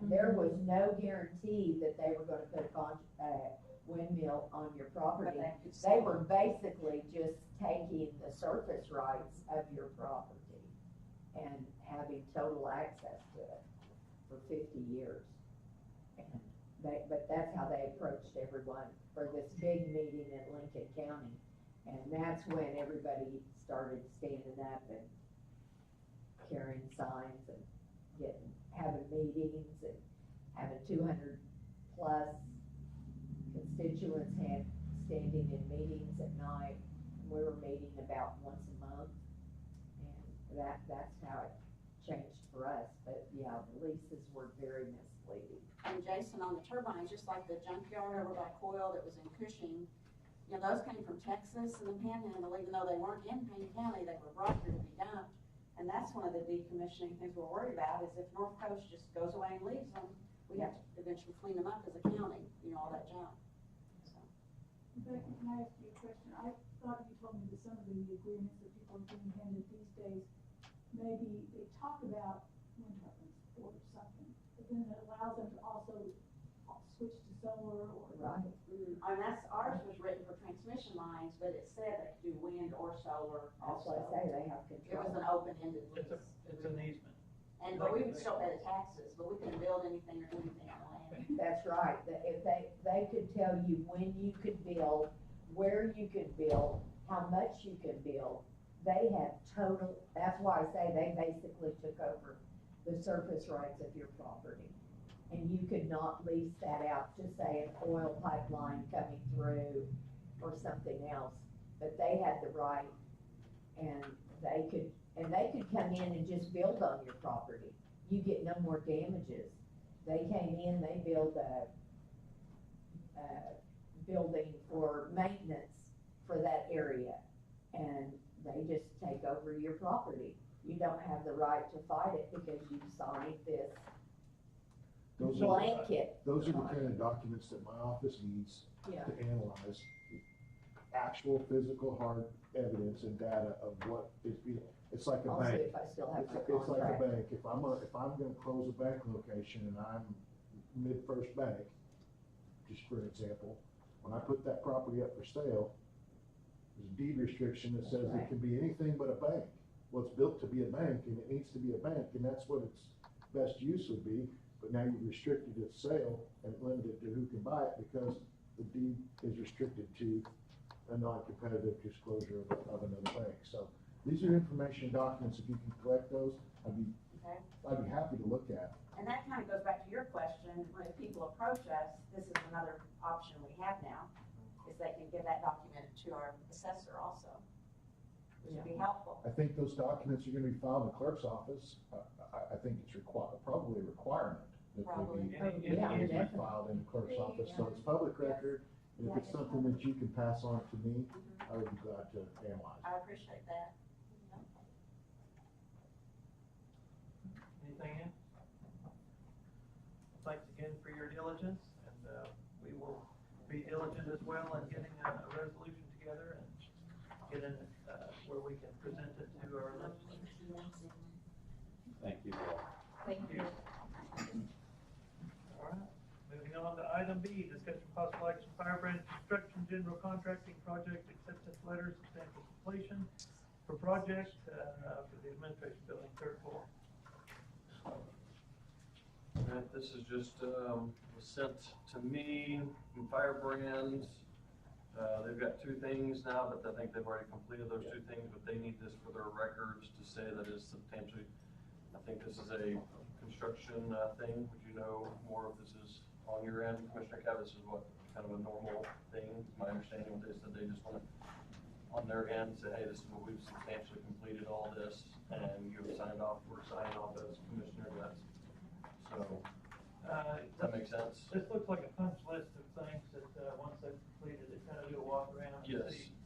There was no guarantee that they were gonna put a windmill on your property. They were basically just taking the surface rights of your property and having total access to it for 50 years. But that's how they approached everyone for this big meeting in Lincoln County. And that's when everybody started standing up and carrying signs and having meetings and having 200 plus constituents standing in meetings at night. We were meeting about once a month, and that's how it changed for us. But yeah, the leases were very misleading. And Jason, on the turbines, just like the junkyard over by Coyle that was in Cushing, you know, those came from Texas and the Panhandle, even though they weren't in Payne County, they were brought here to be dumped. And that's one of the decommissioning things we're worried about, is if North Coast just goes away and leaves them, we have to eventually clean them up as a county, you know, all that junk. So. Becky, can I ask you a question? I thought you told me that some of the agreements that people are being handed these days, maybe they talk about wind turbines or something, but then it allows them to also switch to solar or. Right. And that's, ours was written for transmission lines, but it said they could do wind or solar That's also. what I say, they have It was control. an open-ended lease. It's an easement. And, but we would still pay the taxes, but we couldn't build anything or do anything on the land. That's right, that if they could tell you when you could build, where you could build, how much you could build. They have total, that's why I say they basically took over the surface rights of your property. And you could not lease that out to say an oil pipeline coming through or something else. But they had the right and they could come in and just build on your property. You get no more damages. They came in, they built a building for maintenance for that area. And they just take over your property. You don't have the right to fight it because you signed this Those are, blanket. those are the kind of documents that my office needs Yeah. to analyze. Actual physical hard evidence and data of what is being, it's like a I'll see bank. if I still have my It's like a contract. bank. If I'm gonna close a bank location and I'm mid-first bank, just for example, when I put that property up for sale, there's a deed restriction that says it can be anything but a bank. Well, it's built to be a bank and it needs to be a bank and that's what its best use would be. But now you've restricted its sale and limited to who can buy it because the deed is restricted to a non-competitive disclosure of another bank. So these are information documents. If you can collect those, I'd be happy to look at. And that kind of goes back to your question, when people approach us, this is another option we have now, is they can give that document to our assessor also, which would be helpful. I think those documents are gonna be filed in the clerk's office. I think it's probably a requirement that Probably. they Yeah, be definitely. filed in the clerk's office. So it's public record. And if it's something that you can pass on to me, I would be glad to analyze. I appreciate that. Anything else? Thanks again for your diligence, and, we will be diligent as well in getting a resolution together and getting it, where we can present it to our legislators. Thank you all. Thank you. All right, moving on to item B, discussion possible action, Firebrand Construction General Contracting Project Acceptance Letter, Substantial Completion for project, for the administration building, third floor. Alright, this is just, was sent to me from Firebrand. They've got two things now, but I think they've already completed those two things, but they need this for their records to say that it's substantially, I think this is a construction, thing. Would you know more if this is on your end, Commissioner Cav? This is what, kind of a normal thing, my understanding what they said, they just want to, on their end, say, hey, this is what we've substantially completed all this, and you have signed off, we're signing off as commissioner, that's, so, does that make sense? This looks like a punch list of things that, once they've completed it, kind of do a walk around and Yes. see,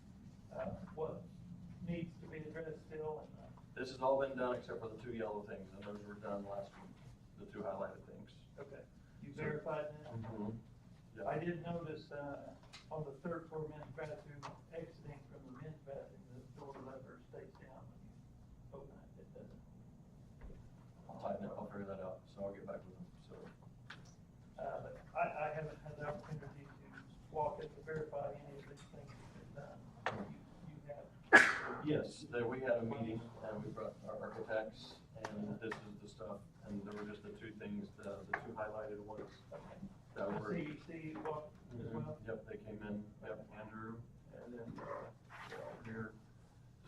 what needs to be addressed still, and, This has all been done except for the two yellow things, and those were done last week, the two highlighted things. okay. You verified that? Yeah. I did notice, on the third floor men's bathroom, exiting from the men's bathroom, the door lever stays down when you open it, it doesn't. I'll tighten it, I'll figure that out, so I'll get back with them, so. But I haven't had the opportunity to walk it to verify any of these things that have been done. You have. Yes, we had a meeting, and we brought our architects, and this is the stuff, and there were just the two things, the two highlighted ones that were. CEC walk as well? Yep, they came in, yep, Andrew, and then, here,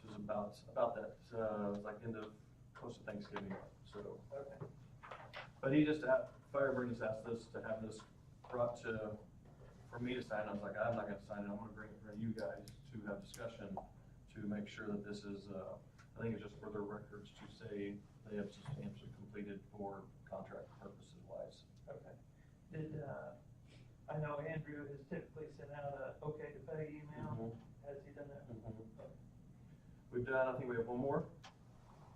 this is about that, like end of, close to Thanksgiving, so. Okay. But he just, Fireburn just asked us to have this brought to, for me to sign, I was like, I'm not gonna sign it, I'm gonna bring it for you guys to have discussion, to make sure that this is, I think it's just for their records to say they have substantially completed for contract purposes wise. Okay. Did, I know Andrew has typically sent out a okay to pay email. Has he done that? We've done, I think we have one more,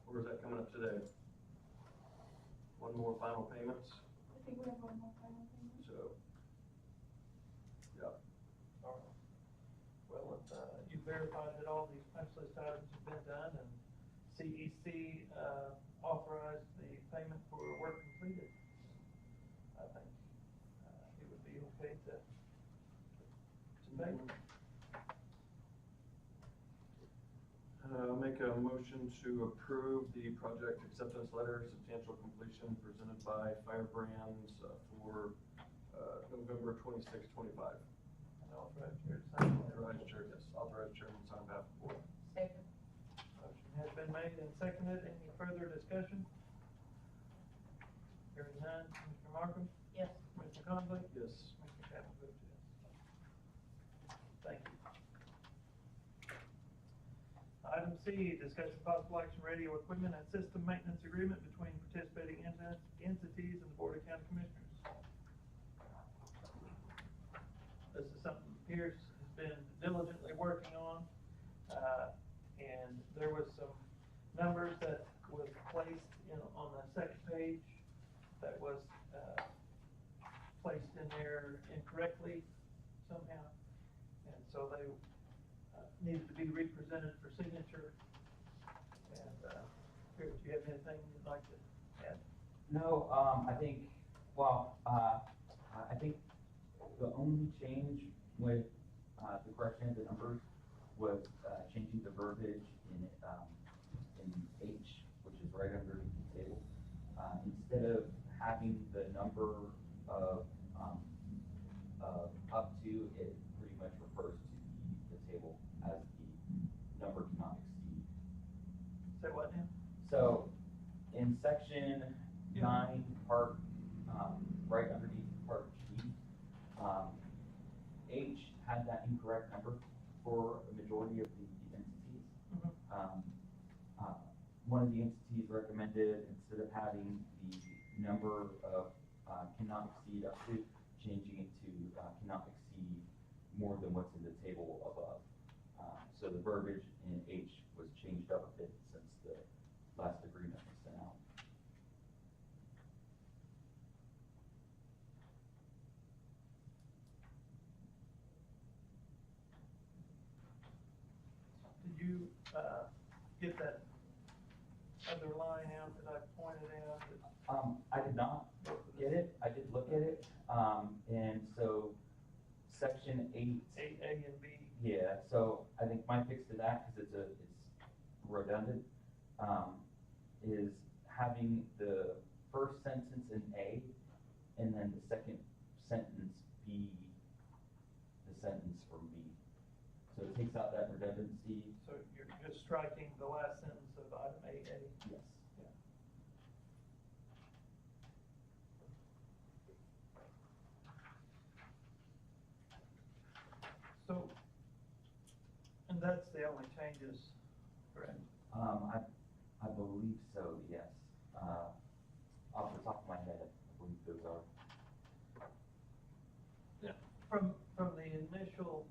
or is that coming up today? One more final payments, I think we have one more final thing. so, yeah. All right. Well, if, you verified that all these punch list items have been done and CEC, authorized the payment for work completed, I think, it would be Payne. I'll make a motion to approve the project acceptance letter, substantial completion presented by Firebrands for November 26, 25. And authorize chair to sign. Authorized chair, yes, authorized chairman to sign on behalf of the board. Second. Motion has been made and seconded. Any further discussion? Hearing none. Commissioner Markham? Yes. Commissioner Conley? Yes. Commissioner Captain votes yes. Thank you. Item C, discuss the possible action radio equipment and system maintenance agreement between participating entities and the Board of County Commissioners. This is something Pierce has been diligently working on, and there was some numbers that was placed on the second page that was placed in there incorrectly somehow, and so they needed to be represented for signature. And, Pierce, do you have anything you'd like to add? No, I think, well, I think the only change with, the correction of the numbers was, changing the verbiage in H, which is right underneath the table. Instead of having the number of up to, it pretty much refers to the table as the number cannot exceed. Say what now? So, in section 9, part, right underneath part G, H had that incorrect number for a majority of the entities. One of the entities recommended, instead of having the number of cannot exceed up to, changing it to cannot exceed more than what's in the table above. So the verbiage in H was changed up a bit since the last agreement was sent out. Did you, get that other line out that I pointed out? I did not get it. I did look at it. And so section 8. 8A and B. Yeah, so I think my fix to that, because it's redundant, is having the first sentence in A, and then the second sentence be the sentence from B. So it takes out that redundancy. So you're just striking the last sentence of item 8A. Yes. So, and that's the only changes, correct? I believe so, yes. Off the top of my head, I believe those are. Yeah. From the initial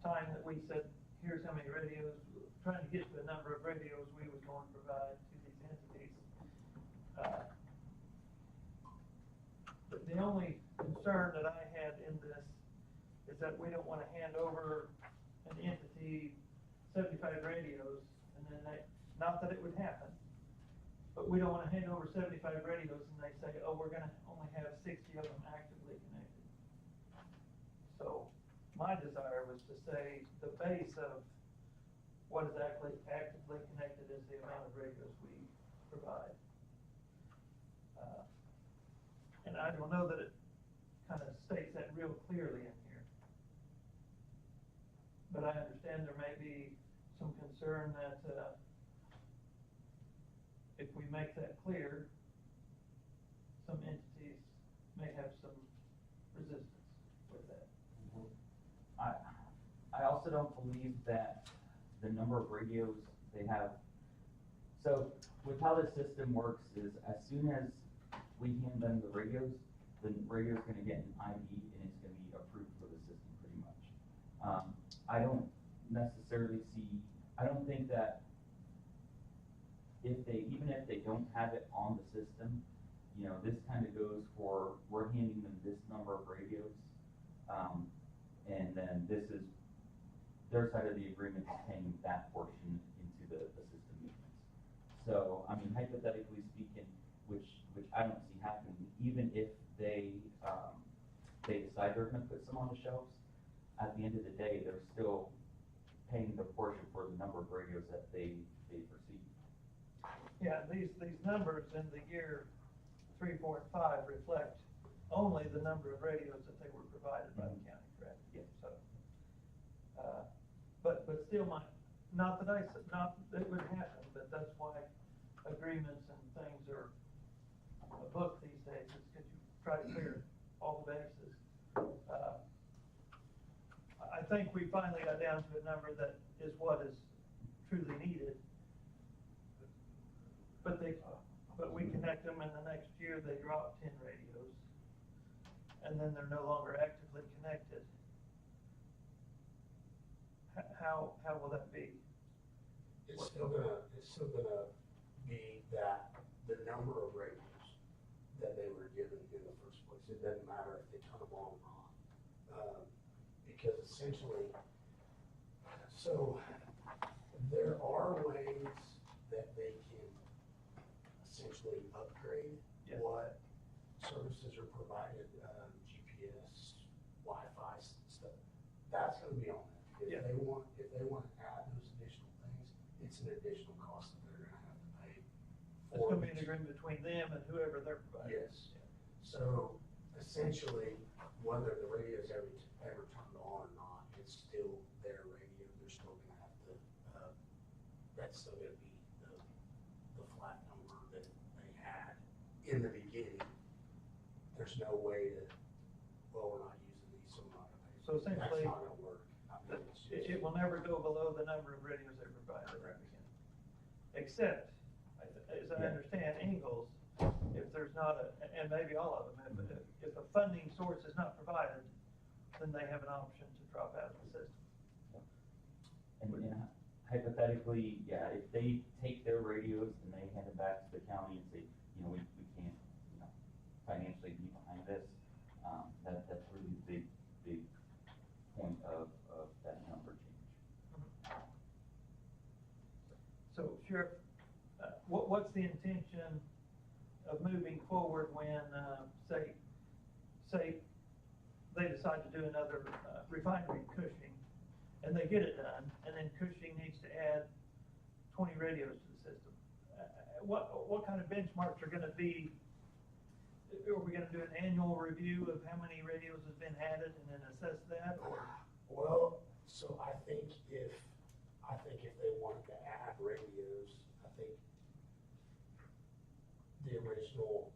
time that we said, here's how many radios, trying to get to a number of radios we was going to provide to these entities. But the only concern that I had in this is that we don't want to hand over an entity 75 radios, and then they, not that it would happen, but we don't want to hand over 75 radios and they say, oh, we're going to only have 60 of them actively connected. So my desire was to say the base of what is actually actively connected is the amount of radios we provide. And I don't know that it kind of states that real clearly in here. But I understand there may be some concern that if we make that clear, some entities may have some resistance with that. I also don't believe that the number of radios they have. So with how this system works is, as soon as we hand them the radio's gonna get an ID and it's gonna be approved for the system pretty much. I don't necessarily see, I don't think that even if they don't have it on the system, you know, this kind of goes for, we're handing them this number of radios, and then this is, their side of the agreement is paying that portion into the system maintenance. So, I mean, hypothetically speaking, which I don't see happening, even if they decide they're gonna put some on the shelves, at the end of the day, they're still paying the portion for the number of radios that they receive. Yeah, these numbers in the year 3, 4, and 5 reflect only the number of radios that they were provided by the county, correct? Yes. So, but still not that it would happen, but that's why agreements and things are a book these days, is because you try to clear all the bases. I think we finally got down to a number that is what is truly needed. But we connect them, and the next year they drop 10 radios, and then they're no longer actively connected. How will that be? It's still gonna be that the number of radios that they were given in the first place. It doesn't matter if they turn them on or not. Because essentially, so there are ways that they can essentially upgrade Yeah. what services are provided, GPS, Wi-Fi stuff. That's gonna be on them. Yeah. If they want to add those additional things, it's an additional cost that they're gonna have to pay. It's gonna be an agreement between them and whoever they're providing. Yes. So essentially, whether the radio's ever turned on or not, it's still their radio. They're still gonna have to, that's still gonna be the flat number that they had in the beginning. There's no way to, well, we're not using these, so we're not gonna pay. So essentially, That's not gonna work. I mean, it's just- it will never go below the number of radios they provided at the beginning. Except, as I Yeah. understand, Ingalls, if there's not and maybe all of them, if a funding source is not provided, then they have an option to drop out of the system. And hypothetically, yeah, if they take their radios and they hand it back to the county and say, we can't, financially be behind this, that's really the big point of that number change. So Sheriff, what's the intention of moving forward when, say they decide to do another refinery in Cushing, and they get it done, and then Cushing needs to add 20 radios to the system? What kind of benchmarks are gonna be? Are we gonna do an annual review of how many radios has been added and then assess that, or? Well, so I think if they wanted to add radios, I think the original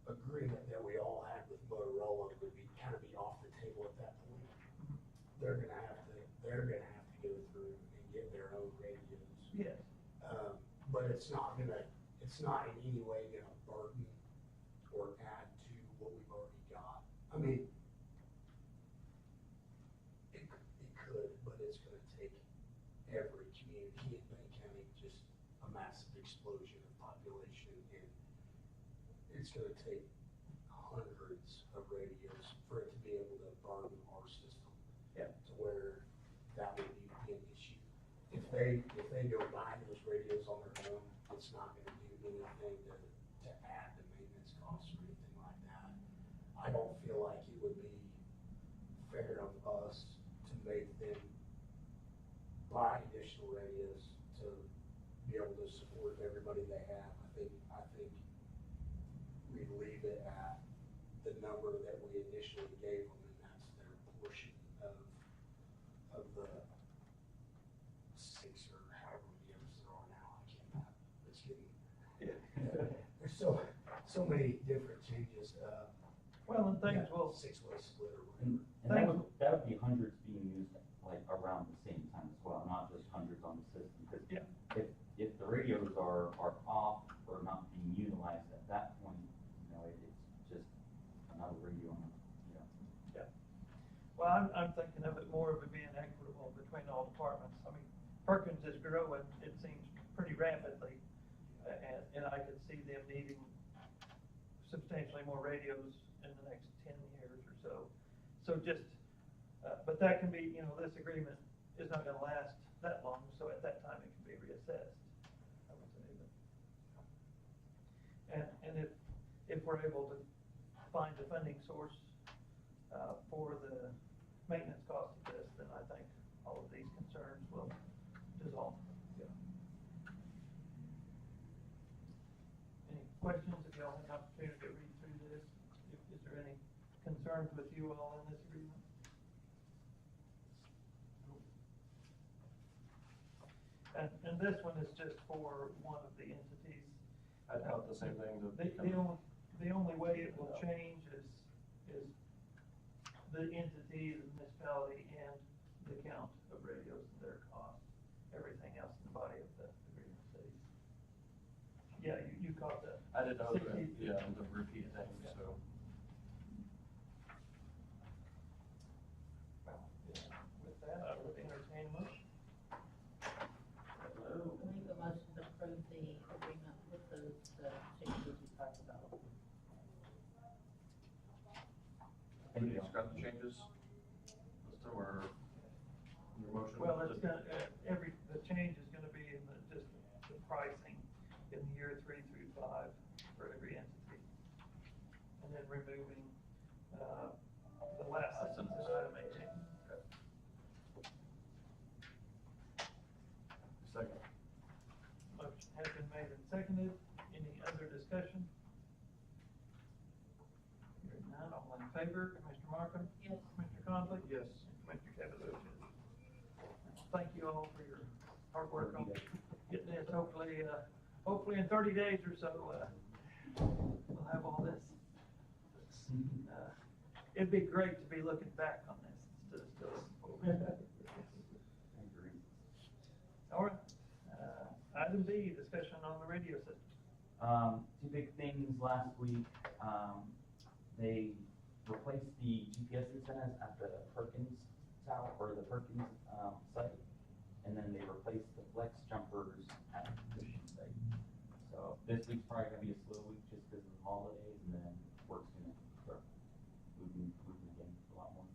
agreement that we all had with Motorola would be kind of be off the table at that point. They're gonna have to go through and get their own radios. Yes. But it's not in any way gonna burden or add to what we've already got. I mean, it could, but it's gonna take every community in Payne County, just a massive explosion of population, and it's gonna take hundreds of radios for it to be able to burn our system. Yeah. To where that would be an issue. If they go buy those radios on their own, it's not gonna do anything to add to maintenance costs or anything like that. I don't feel like it would be fair of us to make them buy additional radios to be able to support everybody they have. I think we leave it at the number that we initially gave them, and that's their portion of the 6 or however many of us there are now. I can't have, it's getting, there's so many different changes. Well, and things will, 6-way split or And whatever. that would be hundreds being used like around the same time as well, not just hundreds on the system. Because Yeah. if the radios are off or not being utilized at that point, it's just another radio on, well, I'm thinking of it more of it being equitable between all departments. I mean, Perkins is growing, it seems pretty rapidly, and I could see them needing substantially more radios in the next 10 years or so. So just, but that can be, this agreement is not gonna last that long, so at that time it can be reassessed. I would say, and if we're able to find a funding source for the maintenance cost of this, then I think all of these concerns will dissolve. Any questions, if y'all have an opportunity to read through this? Is there any concerns with you all in this agreement? And this one is just for one of the entities. I thought the same thing. The only way it will change is the entity, the municipality, and the count of radios and their cost. Everything else in the body of the agreement stays. Yeah, you caught that. I didn't know that, 60. yeah, the repeat thing, so. With that, I would entertain a motion. Make a motion to approve the agreement with those changes we talked about. Thank You you. just got the changes? Listed or your motion? Well, it's gonna, the change is gonna be in just the pricing in the year 3 through 5 for every entity. And then removing, the last sentence in item 18. Second. Motion has been made and seconded. Any other discussion? Hearing none, all in favor, Commissioner Markham? Yes. Commissioner Conley? Yes. Commissioner Cavanaugh. Thank you all for your hard work on getting this. Hopefully in 30 days or so, we'll have all this. It'd be great to be looking back on this instead of still looking forward. I agree. All right. Item B, discussion on the radio system. Two big things last week. They replaced the GPS antennas at the Perkins tower, or the Perkins, site. And then they replaced the flex jumpers at the Cushing site. So this week's probably gonna be a slow week just because of the holidays, and then work's gonna start moving again a lot more.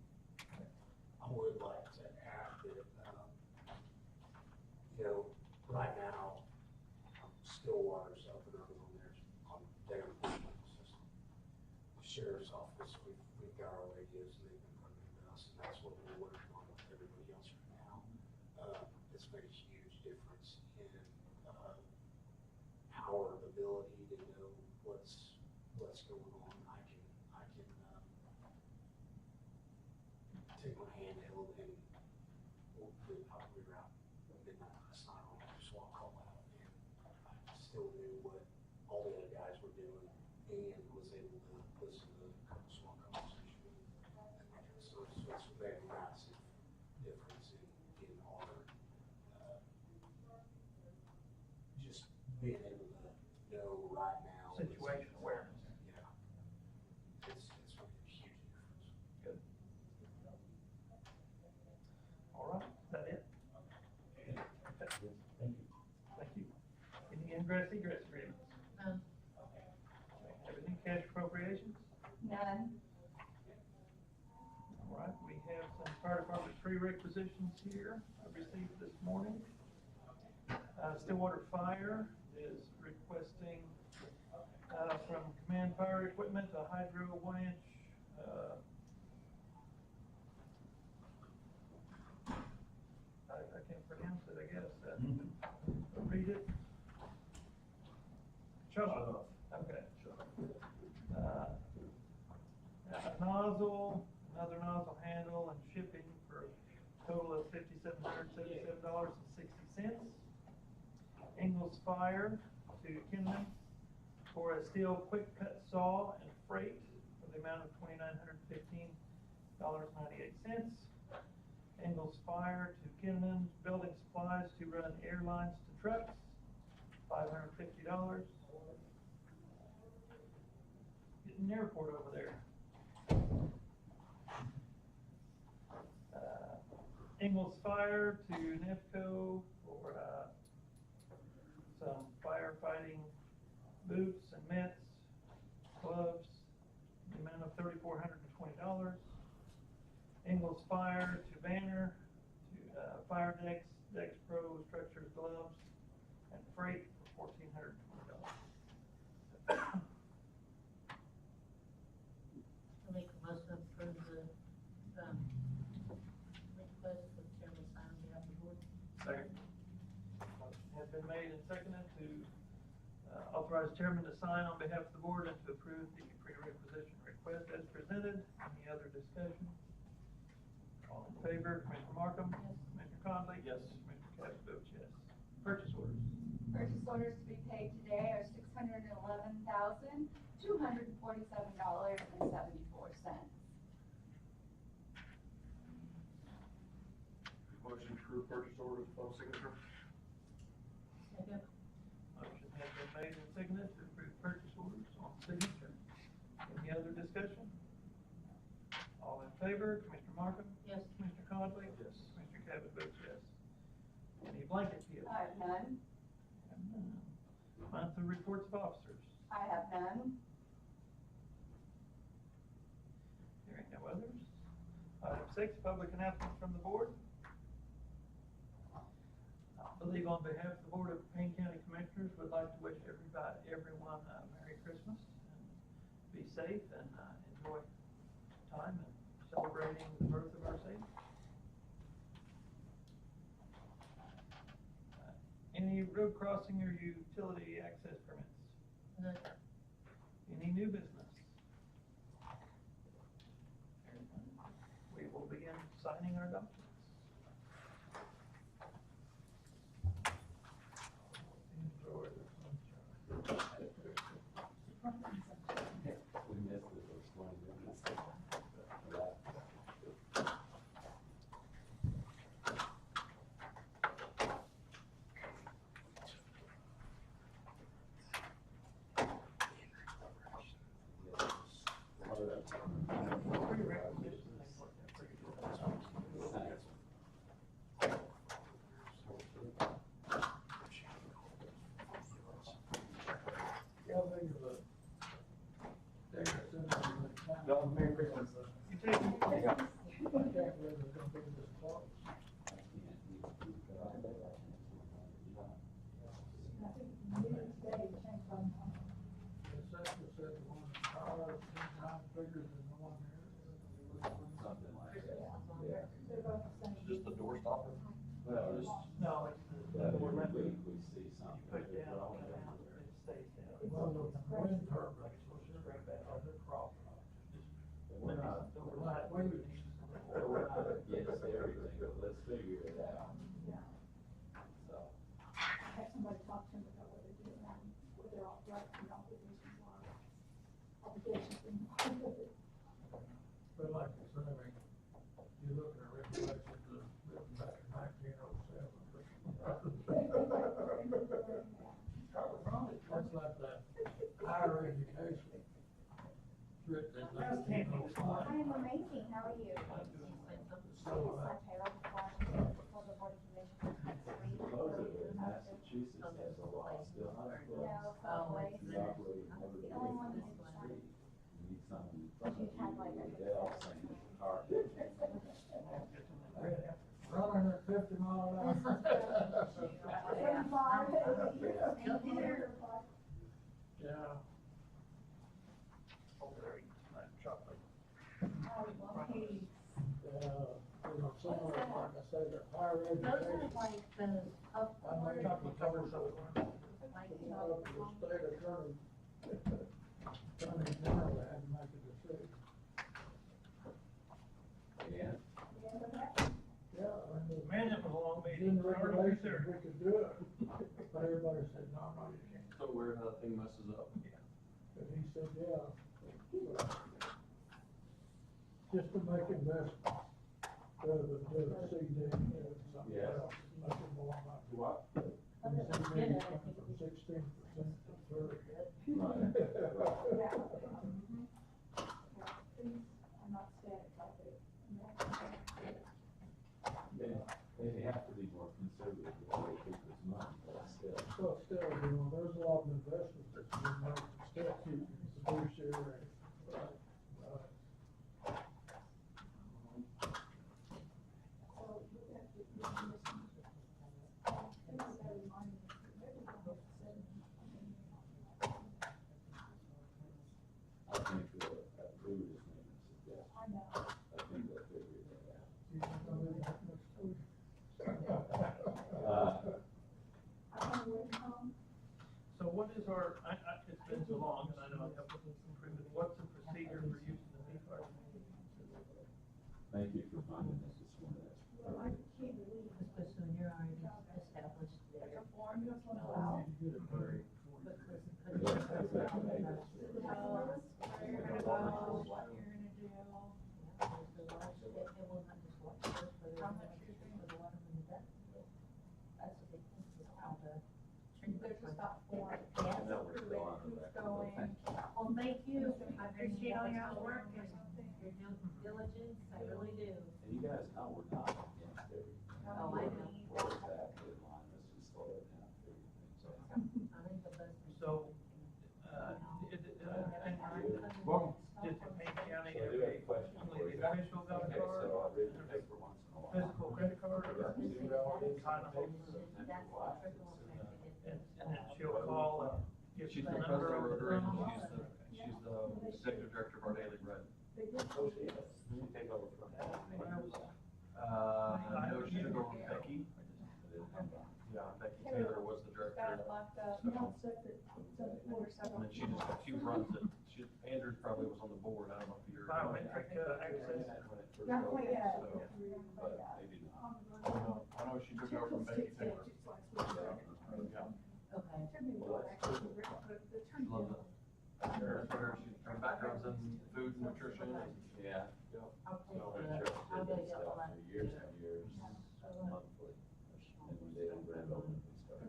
I would like to add that, right now, Stillwater's up and running on their system. The sheriff's office, we've got our radios and they've been putting them to us, and that's what we're working on with everybody else right now. It's made a huge difference in, our ability to know what's going on. I can, take my handheld and we were out midnight last night on a SWAT call out, and I still knew what all the other guys were doing and was able to listen to a couple SWAT conversations. So it's made a massive difference in our, just being able to know right now. Situation awareness. Yeah. It's made a huge difference. Good. All right, is that it? Okay. Yes, thank you. Thank you. Any ingress egress agreements? None. Have any cash appropriations? None. All right, we have some fire department prerequisitions here I received this morning. Stillwater Fire is requesting, from Command Fire Equipment, a hydro 1-inch, I can't pronounce it, I guess. Read it. Shut off. Okay. A nozzle, another nozzle handle, and shipping for a total of $5,777.60. Ingalls Fire to Kinman for a steel quick cut saw and freight for the amount of $2,915.98. Ingalls Fire to Kinman Building Supplies to run airlines to trucks, $550. Getting an airport over there. Ingalls Fire to Nefco for some firefighting boots and mitts, gloves, the amount of $3,420. Ingalls Fire to Banner to fire decks, Dex Pro structures, gloves, and freight for $1,420. I'll make a motion to approve the, Authorize chairman to sign on behalf of the board and to approve the pre-requisition request as presented. Any other discussion? All in favor, Commissioner Markham? Commissioner Conley? Yes. Commissioner Cavanaugh votes yes. Purchase orders. Purchase orders to be paid today are $611,247.74. Motion to approve purchase orders upon signature. Second. Motion has been made and seconded to approve purchase orders on signature. Any other discussion? All in favor, Commissioner Markham? Yes. Commissioner Conley? Yes. Commissioner Cavanaugh votes yes. Any blanket deals? I have none. Have none. Monthly reports of officers. I have none. Hearing no others. Item 6, public announcements from the board. I believe on behalf of the Board of Payne County Commissioners, would like to wish everyone a Merry Christmas and be safe and enjoy time and celebrating the birth of our Savior. Any road crossing or utility access permits? None. Any new business? We will begin signing our documents. We missed the first one, didn't we? Merry Christmas. You take it. I think maybe today changed on. Something like that, yeah. They're both the same. Just the door stopper. Well, just, No, it's that the board member. we see You something. put that down, we're all it down. stays down. It's wind turbine. Straight back on the cross. We're not, we're not against everything, but let's figure it out, Yeah. so. I had somebody talk to me about what they're doing, what they're all, right, obligations are. Obligations and. But like I said, I mean, you look at our regulations, written back in 1907. That's like that higher education. Written in Hi, 1905. I'm amazing, how are you? So, My payroll department for the board of commissioners. Supposedly Massachusetts has a law still on the books. No, always. You operate in motor The only one vehicles that's on the street. You need someone in But front you of have like you, a. Dell saying the car. running at 50 miles an hour. Yeah. Over there eating some of that chocolate. You know, some of them, like I said, they're higher Those are education. like the up. I mean, Chocolate covered somewhere. Like, Up to the state attorney. Attorney general had to make a decision. Yeah. Yeah, I mean, Man, it was a long in meeting. the regulations, we could do it, but everybody said, no, you can't. So weird how that thing messes up. But he said, yeah. Just to make investments, rather than do a CD, and something Yeah. else, make it more like. What? And CD went from 16% to 30. Right. Things are not static like they. They have to be more conservative with how they keep this money, but still. So still, you know, there's a lot of investments that's been made, still keeping the fiduciary. know what you're gonna do. It will not just watch this, but How much you're for the water when it does. That's what they think is how the treatment. There's just that form. Yes. And that we're still on the Who's record, going? thank you. Well, thank you. I appreciate all your hard work Or and something. your diligence. I really do. And you guys know we're not against everything. Oh, I know. We're exactly in line, let's just slow it down, figure things out. I think the best. So, Well, did the Payne County So I do have a question for only you. the official got a Okay, card? so I read the paper once in a while. Physical credit card We or? got two relatives Kind in of. Texas, and That's your wife the is trickle in, effect. And then she'll call and give She's you the the president number. of of Rotary, the- and she's the executive director of our daily bread. They did. Oh, she is. You take over from that. No, she took over from Becky. Yeah, Becky Taylor was the Got director. it locked up. You know, stuff that, so, Under And several. then she runs it. Andrew probably was on the board. I don't know if you're. Biometric access. not quite yet. So- But maybe not. I know she took over from Becky Taylor. Yeah. Okay. Well, that's cool. She loves it. Her background's in food and nutrition and. Yeah. I'll take So the, I'm sure I'll they go did get all stuff that. for years and years, monthly, and when they don't grand open and stuff.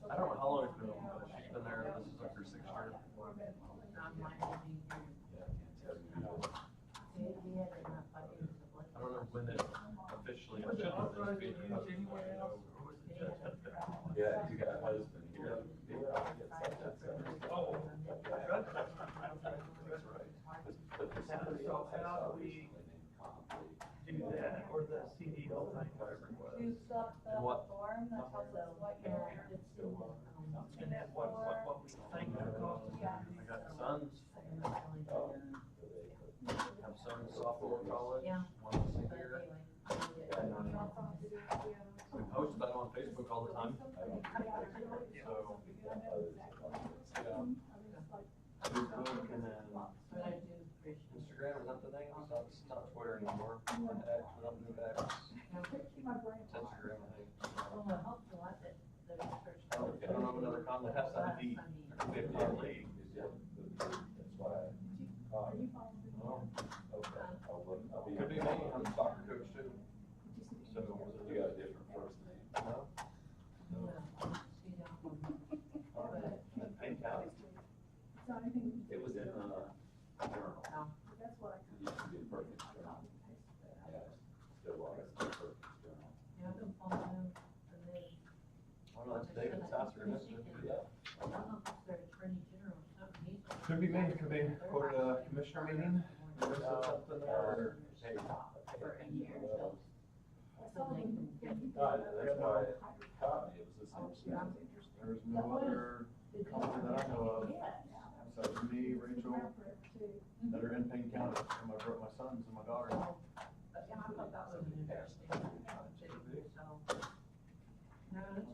I don't know how long it's been open, but she's been there, this is like her 6th year. Not mine to be here. Yeah, I can't tell you. We had it not 5 years of like. I don't know when it officially, it Was it should have authorized to been. use anywhere else, or was it just? Yeah, you got a husband here. Yeah, it's like that's Oh, that's right. But the center So how do we do that, or the CDL thing, whatever it was? You fill up the And what? form that tells us what you're, And then what we think the cost is. Yeah. I got sons, have sons sophomore in college, Yeah. one senior. We post about it on Facebook all the time, so. Facebook and then But I do appreciate. Instagram, is that the thing? It's not Twitter anymore. X, we don't do X. It's Instagram, I think. Well, it helps a lot that the research. I don't know what other con, that has to be, there could be a con league. That's why. Are you following? Oh, Okay, I'll be. could be me, I'm a soccer coach too. So, You got a different first name. no? Payne County. So anything, It was in, journal. that's what I. It used to be a perfect journal. Yeah, it's still was, it's a perfect journal. Yeah, I've been following them, and then. I don't know, that's David Sasser, isn't it? Yeah. I don't know if they're attorney general or something. He's- Could be me, could be, go to the commissioner meeting, maybe something there. Hey, For a year, so. So they can get. that's why it caught me, it was the same thing. There's no other company that I know of, besides me, Rachel, that are in Payne County, and my sons and my daughter. But yeah, I thought that was an interesting too, so. No, it's.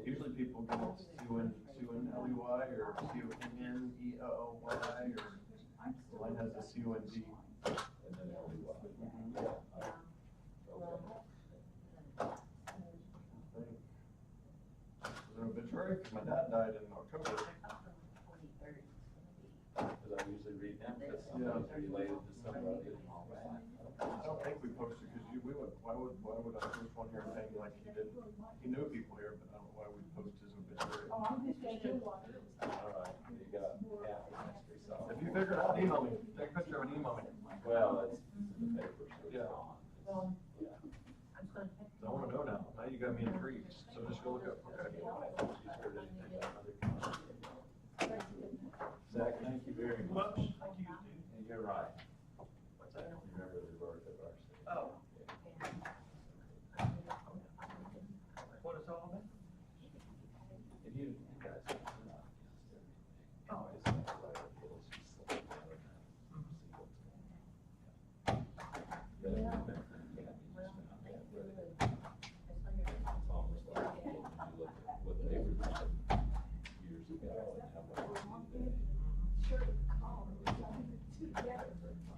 Usually people get C-U-N-L-E-Y or C-O-N-N-E-O-O-Y, or mine has a C-O-N-D. And then L-E-Y. Yeah. Well, It was an obituary, 'cause my dad died in October. Because I usually read them, because somebody's related to somebody and all that. I don't think we posted, because why would I post one here in Payne like he did? He knew people here, but I don't know why we'd post his obituary. Oh, I'm just gonna do one. All right, you got half the mystery solved. If you figure it out, email me, take a picture of it, email me. Well, it's in the paper, so it's Yeah. on. Well, Yeah. I'm just gonna. So I wanna know now, now you got me intrigued, so just go look up, okay. She's heard anything about other counties. Zach, thank you very Well, much. thank you, dude. And you're right. What's that? Remember the birth of our city. Oh. Yeah. What it's all about? And you guys are not against everything. Oh. It's not like it's just like, I don't know, see what's going on. But I think that Candy just found that really, it's almost like, you look at what they were doing years ago and how much they do today.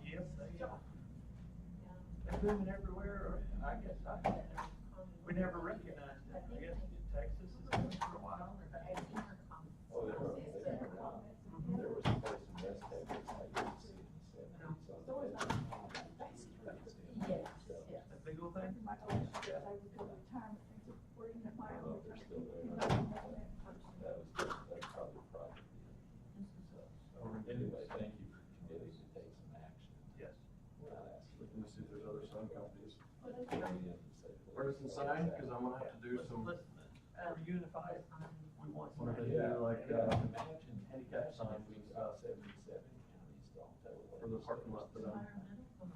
Yes, they are. They're moving everywhere, I guess, we never recognized it, I guess Texas has been for a while. Oh, there was a place still there. That's probably project. So, anyway, thank you for committing to take some action. Yes. Looking to see if there's other sign companies. Yeah. Person sign, cause I'm gonna have to do some, Listen, we're unified, we want some. what do they do, like, Imagine handicap signs and stuff 77 counties don't tell. for the parking lot for them.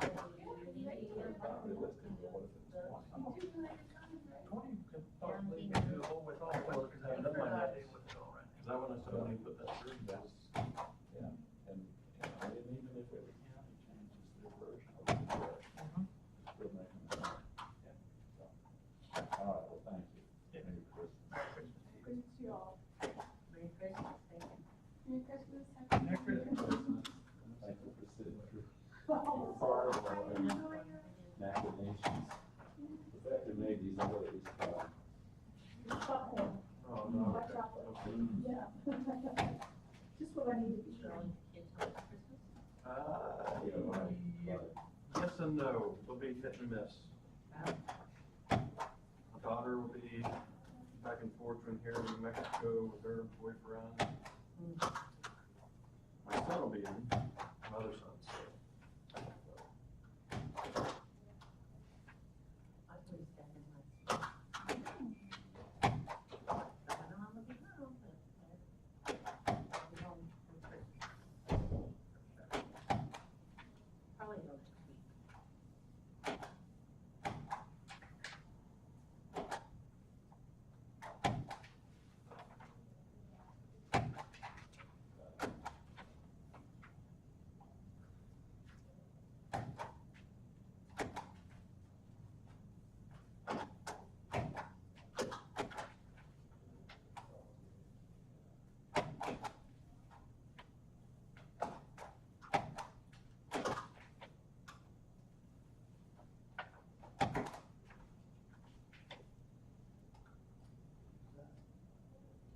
Probably listed, what if it's 20? 20 could possibly be doable with all weather, because I have no idea with it all right Cause I wanna, so when they put that through, that's, Yeah, and even if every county changes their version of the bill, still make them better. Yeah. So, all right, well, thank you. Yeah. Merry Christmas. now. Christmas to you. Good to see you all. Merry Christmas, thank you. Merry Christmas. Merry Christmas. Thank you for sitting through part of our machinations. Effective made these always, Popcorn. oh, no. Hot chocolate. Yeah. Just what I need to be sure. Kids home for Christmas? Yes and no, they'll be hit and miss. My daughter will be back and forth from here to New Mexico with her boyfriend. My son will be in, my other son, so. I was standing like. I don't know, I'm gonna be home, but I'll be home for Christmas. For sure. Probably next week.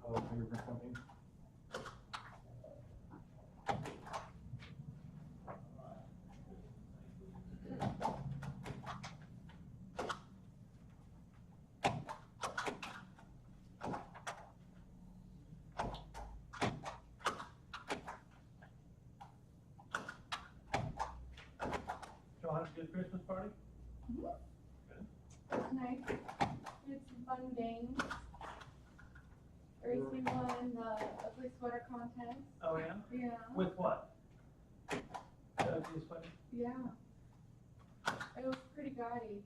Oh, fingerprint company? Y'all have a good Christmas party? It's nice. We had some fun games. Gracie won the ugly sweater contest. Oh, yeah? Yeah. With what? This one? Yeah. It was pretty gaudy.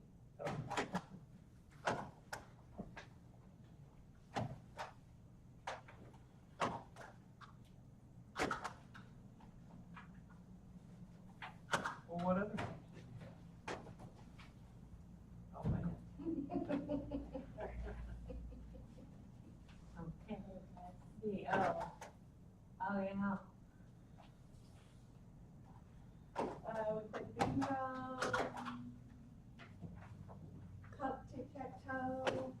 Well, what other? Oh, man. Okay, let's see, oh, yeah. We played bingo, cup tic-tac-toe,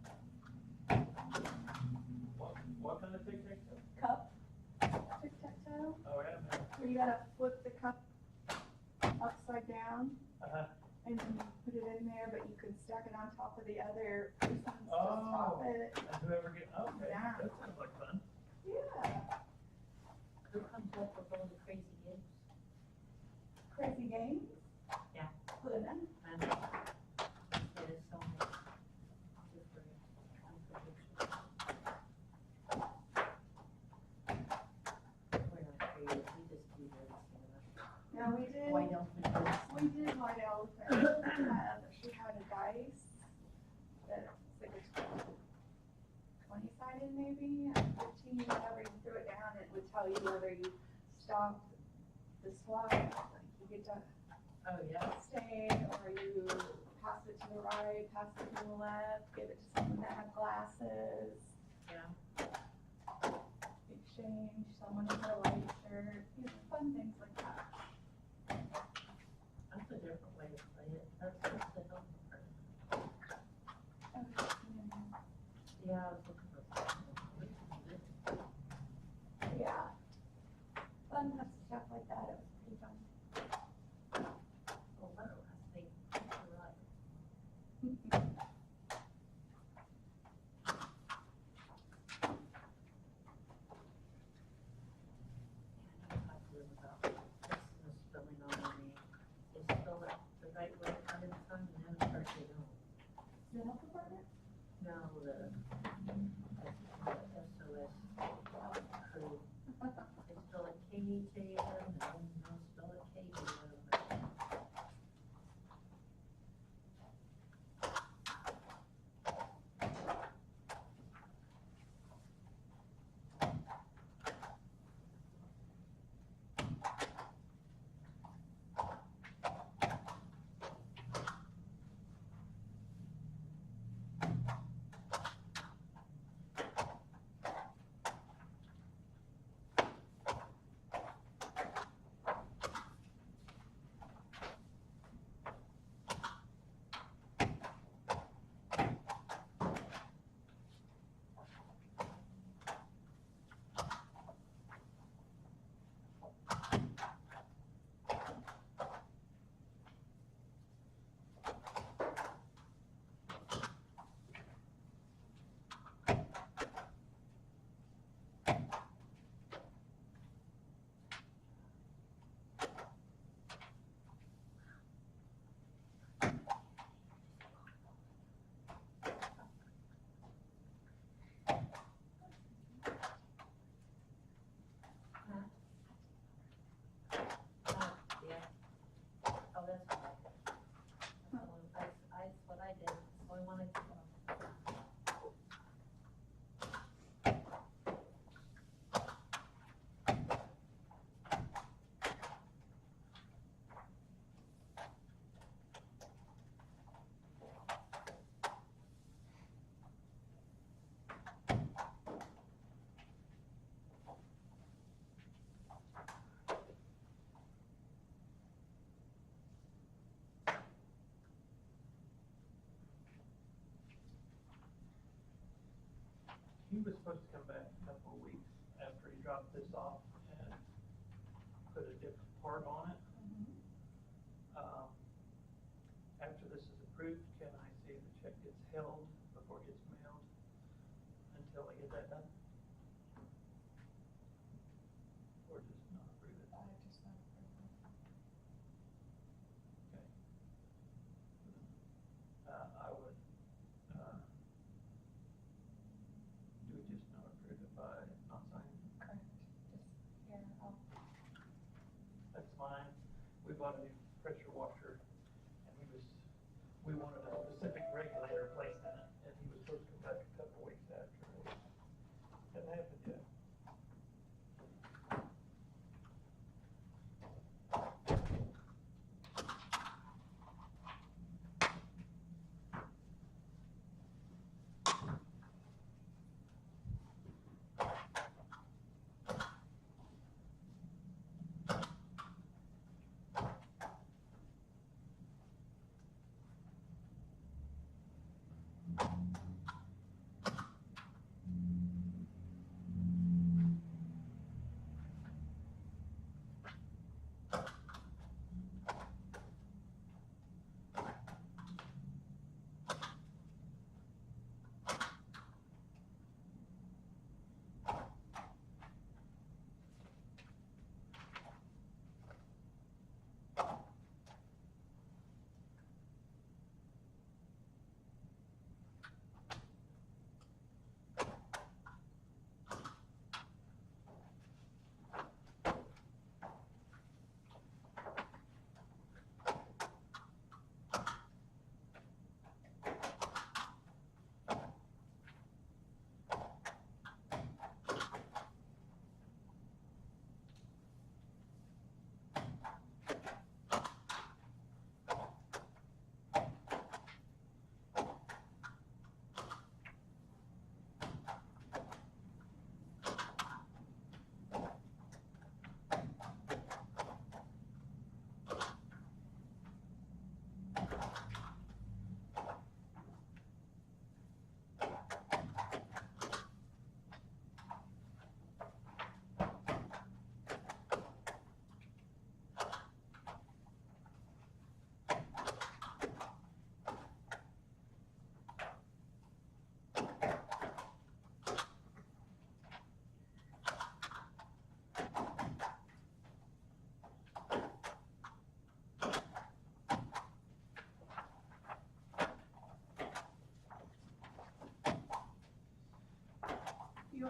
What kind of tic-tac-toe? cup tic-tac-toe, Oh, yeah. where you gotta flip the cup upside down, Uh-huh. and then you put it in there, but you can stack it on top of the other person's to Oh. stop it. And whoever get, okay, Yeah. that sounds like fun. Yeah, Who comes up with all the crazy games? crazy games. Yeah. Luna. And there's so many different competitions. We're not crazy, we just do this, Yeah, we did. White elephant. We did white elephant. She had a dice that's like a 20-sided maybe, and 15, whenever you threw it down, it would tell you whether you stopped the slide, like you get to Oh, yeah. stay, or you pass it to the right, pass it to the left, give it to someone that had glasses. Yeah. Exchange, someone with a white shirt, fun things like that. That's a different way to play it. That's the help part. Yeah, I was looking for. Yeah. Fun stuff like that, it was pretty fun. Oh, wow, I think you're right. right where it comes from, and then of course they don't. The health department? No, the, SOS crew. They spell it K-H-A-M, and then they'll spell it K-A-M. Yeah. Oh, that's what I did. That's what I did, so I wanted to know. He was supposed to come back a couple of weeks after he dropped this off and put a different part on it. After this is approved, can I see the check gets held before it gets mailed until I get that done? Or just not approve it? Okay. I would, do we just not approve it by not signing? Correct, just here, That's fine. We bought a new pressure washer and we wanted a specific regulator placed in it and he was supposed to come back a couple of weeks after. Hasn't happened yet.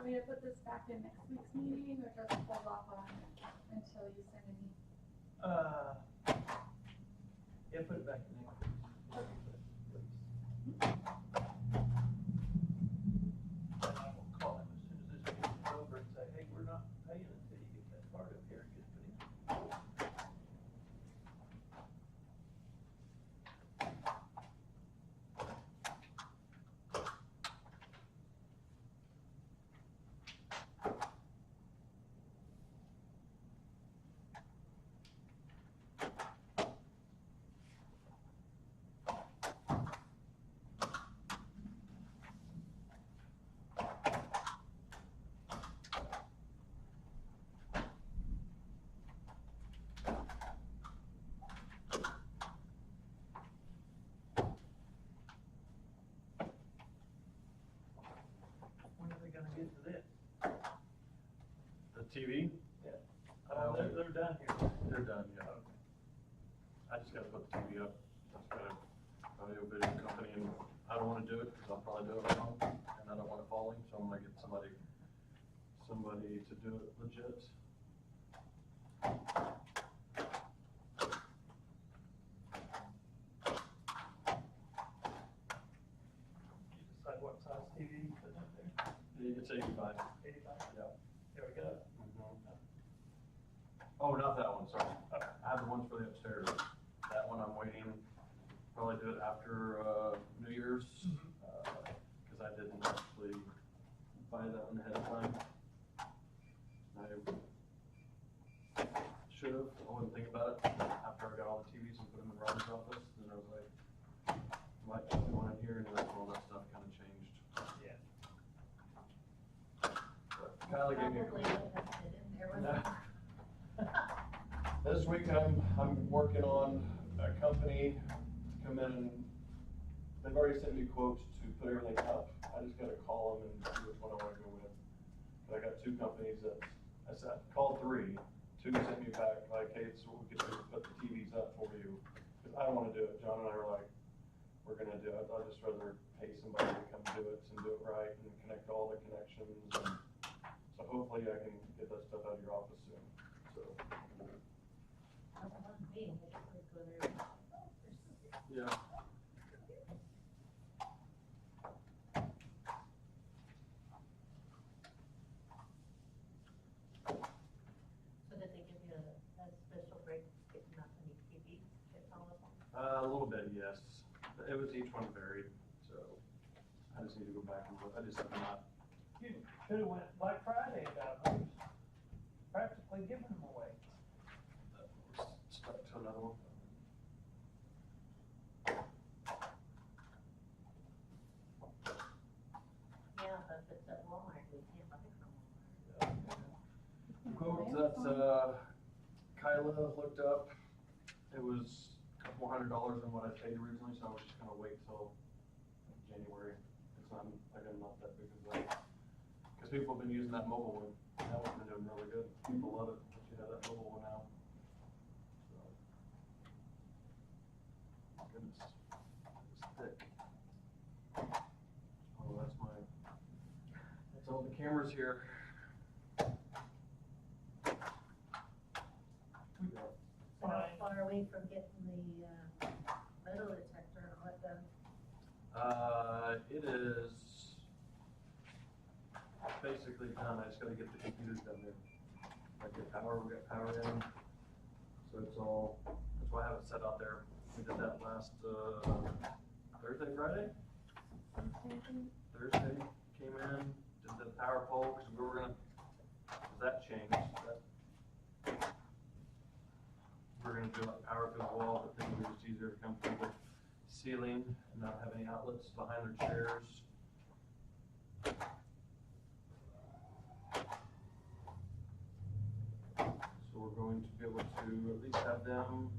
want me to put this back in next week's meeting, or just hold off on it until you send any? Yeah, put it back in there. And I will call him as soon as this meeting is over and say, hey, we're not paying until you get that card up here and get it put in. When are they gonna get to this? The TV, Oh, they're done here. they're done, yeah. Okay. I just gotta put the TV up. That's got a audio video company, and I don't wanna do it, cause I'll probably do it wrong, and I don't want it falling, so I'm gonna get somebody to do it legit. You decide what size TV you put up there? It's 85. 85? Yeah. There we go. Oh, not that one, sorry. I have the ones for the upstairs. That one I'm waiting, probably do it after, New Year's, cause I didn't actually buy that one ahead of time. I should've, I wouldn't think about it, after I got all the TVs and put them in Rob's office, then I was like, might put one in here, and then all that stuff kinda changed. Yeah. But Kylie gave me a Probably would have fit in there with Yeah. This week I'm working on a company to come in and they've already sent me quotes to put everything up. I just gotta call them and see which one I wanna go with. But I got two companies that, I said, called three, two sent me back like, hey, so we could put the TVs up for you. Cause I don't wanna do it. John and I were like, we're gonna do it. I'd just rather pay somebody to come do it and do it right and connect all the connections. And so hopefully I can get that stuff out of your office soon, so. Yeah. So did they give you a special break getting up any TV, get all of them? A little bit, yes. It was, each one varied, so I just need to go back and look. I just have not. You should've went Black Friday and got those, practically giving them away. Stuck to another one. Yeah, but if it's at Walmart, we can't buy it from Walmart. Quote that, Kyla looked up, it was a couple $100 than what I paid originally, so I was just gonna wait till January. It's not, again, not that big of a, cause people have been using that mobile one, that one's been doing really good. People love it, once you have that mobile one now. So. Goodness, it's thick. Oh, that's all the cameras here. So how far away from getting the, metal detector and all that done? It is basically done. I just gotta get the computers down there. Like get power, we got power in. So it's all, that's why I have it set out there. We did that last, Thursday, Friday? Thursday, came in, did the power pole, cause we were gonna, cause that changed, we're gonna do like power through the wall, but then it was just easier to come through the ceiling and not have any outlets behind their chairs. So we're going to be able to at least have them,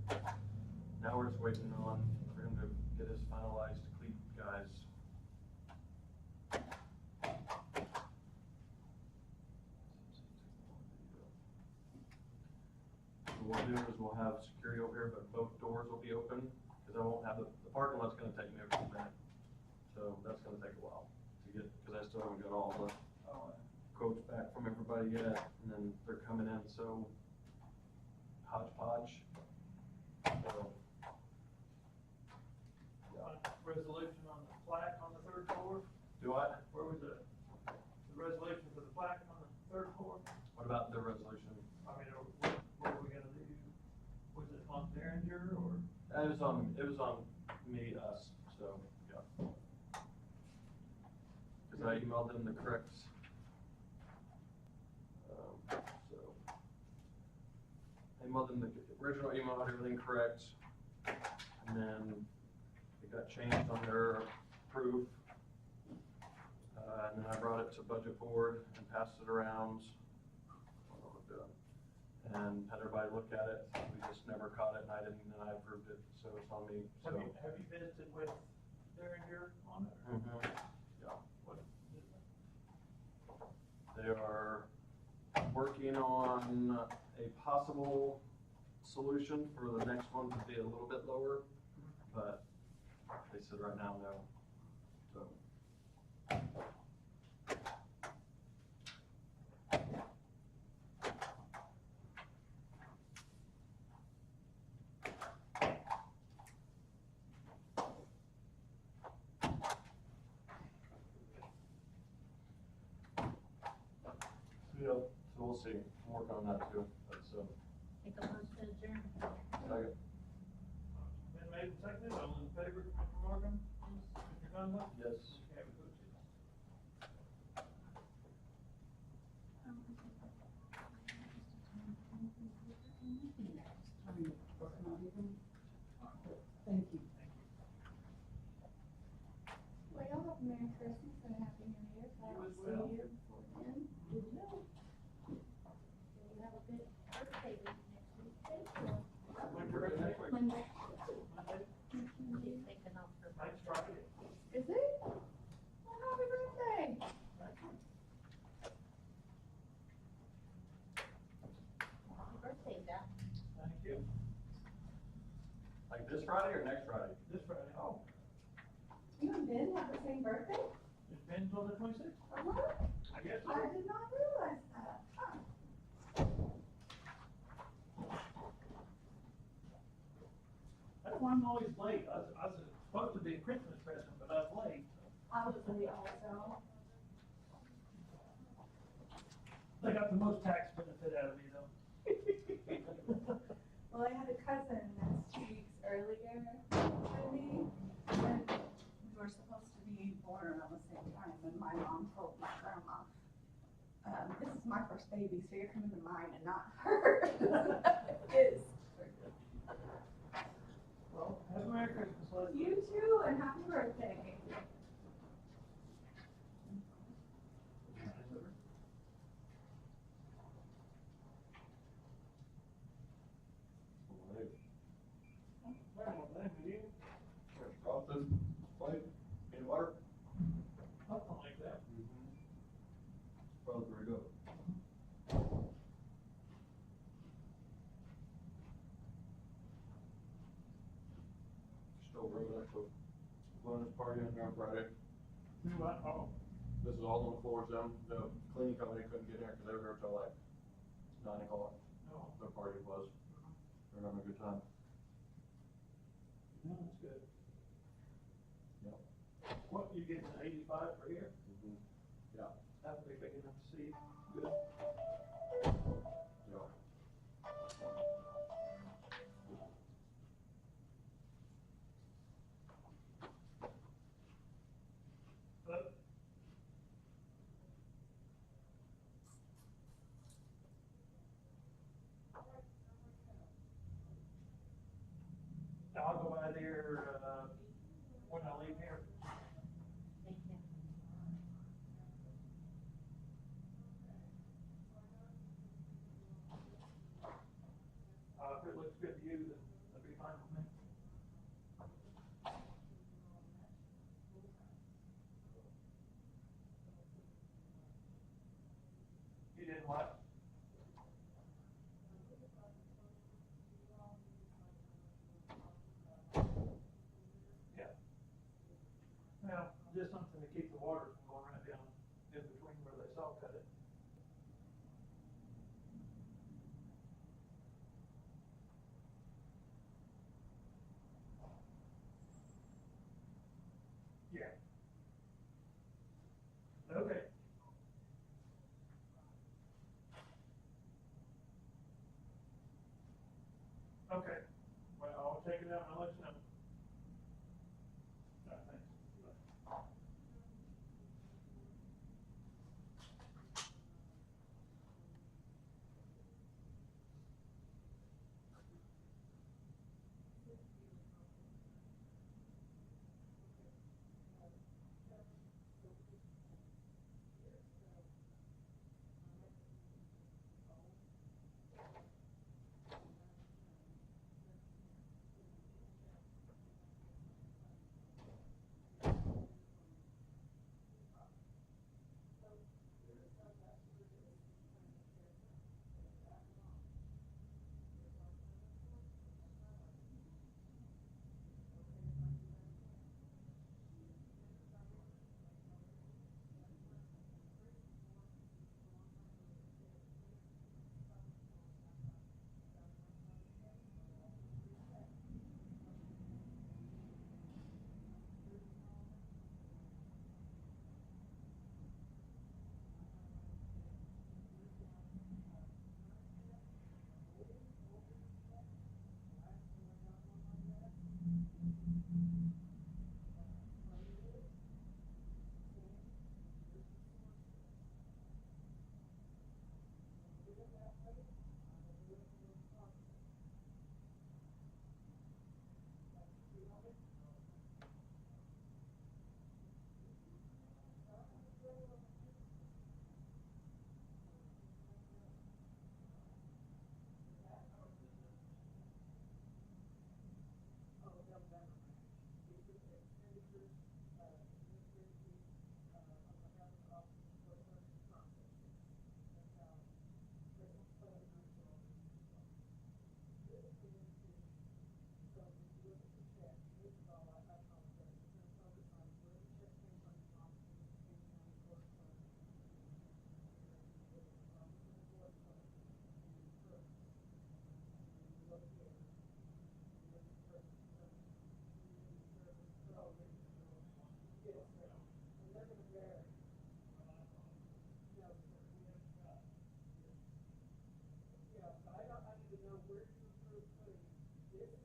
now we're just waiting on, for him to get his finalized cleat guys. What we'll do is we'll have security over here, but both doors will be open, because I won't have the parking lot's gonna take me a minute. So that's gonna take a while to get, because I still haven't got all the quotes back from everybody yet, and then they're coming in so hodgepodge. So, Resolution on the plaque on the third floor, do I? where was the resolution for the plaque on the third floor? What about the resolution? I mean, what are we gonna do? Was it on Derringer or? It was on me, us, so, yeah. Cause I emailed them the correct, so. I emailed them the original email, had everything correct, and then it got changed on their proof. And then I brought it to budget board and passed it around. And had everybody look at it, we just never caught it, and I approved it, so it's on me, so. Have you visited with Derringer on it? Mhm. Yeah. What? They are working on a possible solution for the next one to be a little bit lower, but they said right now, no, so. Yeah, so we'll see, I'm working on that too, but so. Make a motion to adjourn. Second. Been made and seconded, all in favor, Mr. Morgan? Mr. Conlon? Yes. Okay, we go to. Thank you. Well, y'all have a Merry Christmas and a Happy New Year, if I You don't as see well. you before then. You will. And you have a good birthday week next week, thank you. When's your birthday? Monday. Monday? She's taking off her. Next Friday. Is it? Well, happy birthday. Happy birthday, Dad. Thank you. Like this Friday or next Friday? This Friday. Oh, You and Ben have the same birthday? it's been till the 26th? What? I guess so. I did not realize that. Huh. That's why I'm always late. I was supposed to be a Christmas present, but I was late. I was late also. They got the most tax benefit out of me though. Well, I had a cousin that's 2 weeks earlier than me, and we were supposed to be born around the same time, and my mom told my grandma, this is my first baby, so you're coming to mine and not hers. It is. Well, have a Merry Christmas, Leslie. You too, and happy birthday. Frosted, plate, peanut butter. Something like that. Probably very good. Still really like the wellness party on there on Friday. Do what? Oh, This is all on the floors down, the cleaning company couldn't get here because they were here till like 9 o'clock. no. The party was, they were having a good time. No, that's good. Yep. What, you getting 85 for here? Yeah. That'll be big enough to see. Good. Yeah. But I'll go by there, when I leave here. Thank you. If it looks good to you, then that'd be fine with me. You didn't what? Yeah. Well, just something to keep the water from going right down in between where they saw cut it. down, I'll let you know. All right, thanks. Bye. Yeah, but I need to know where you approve putting this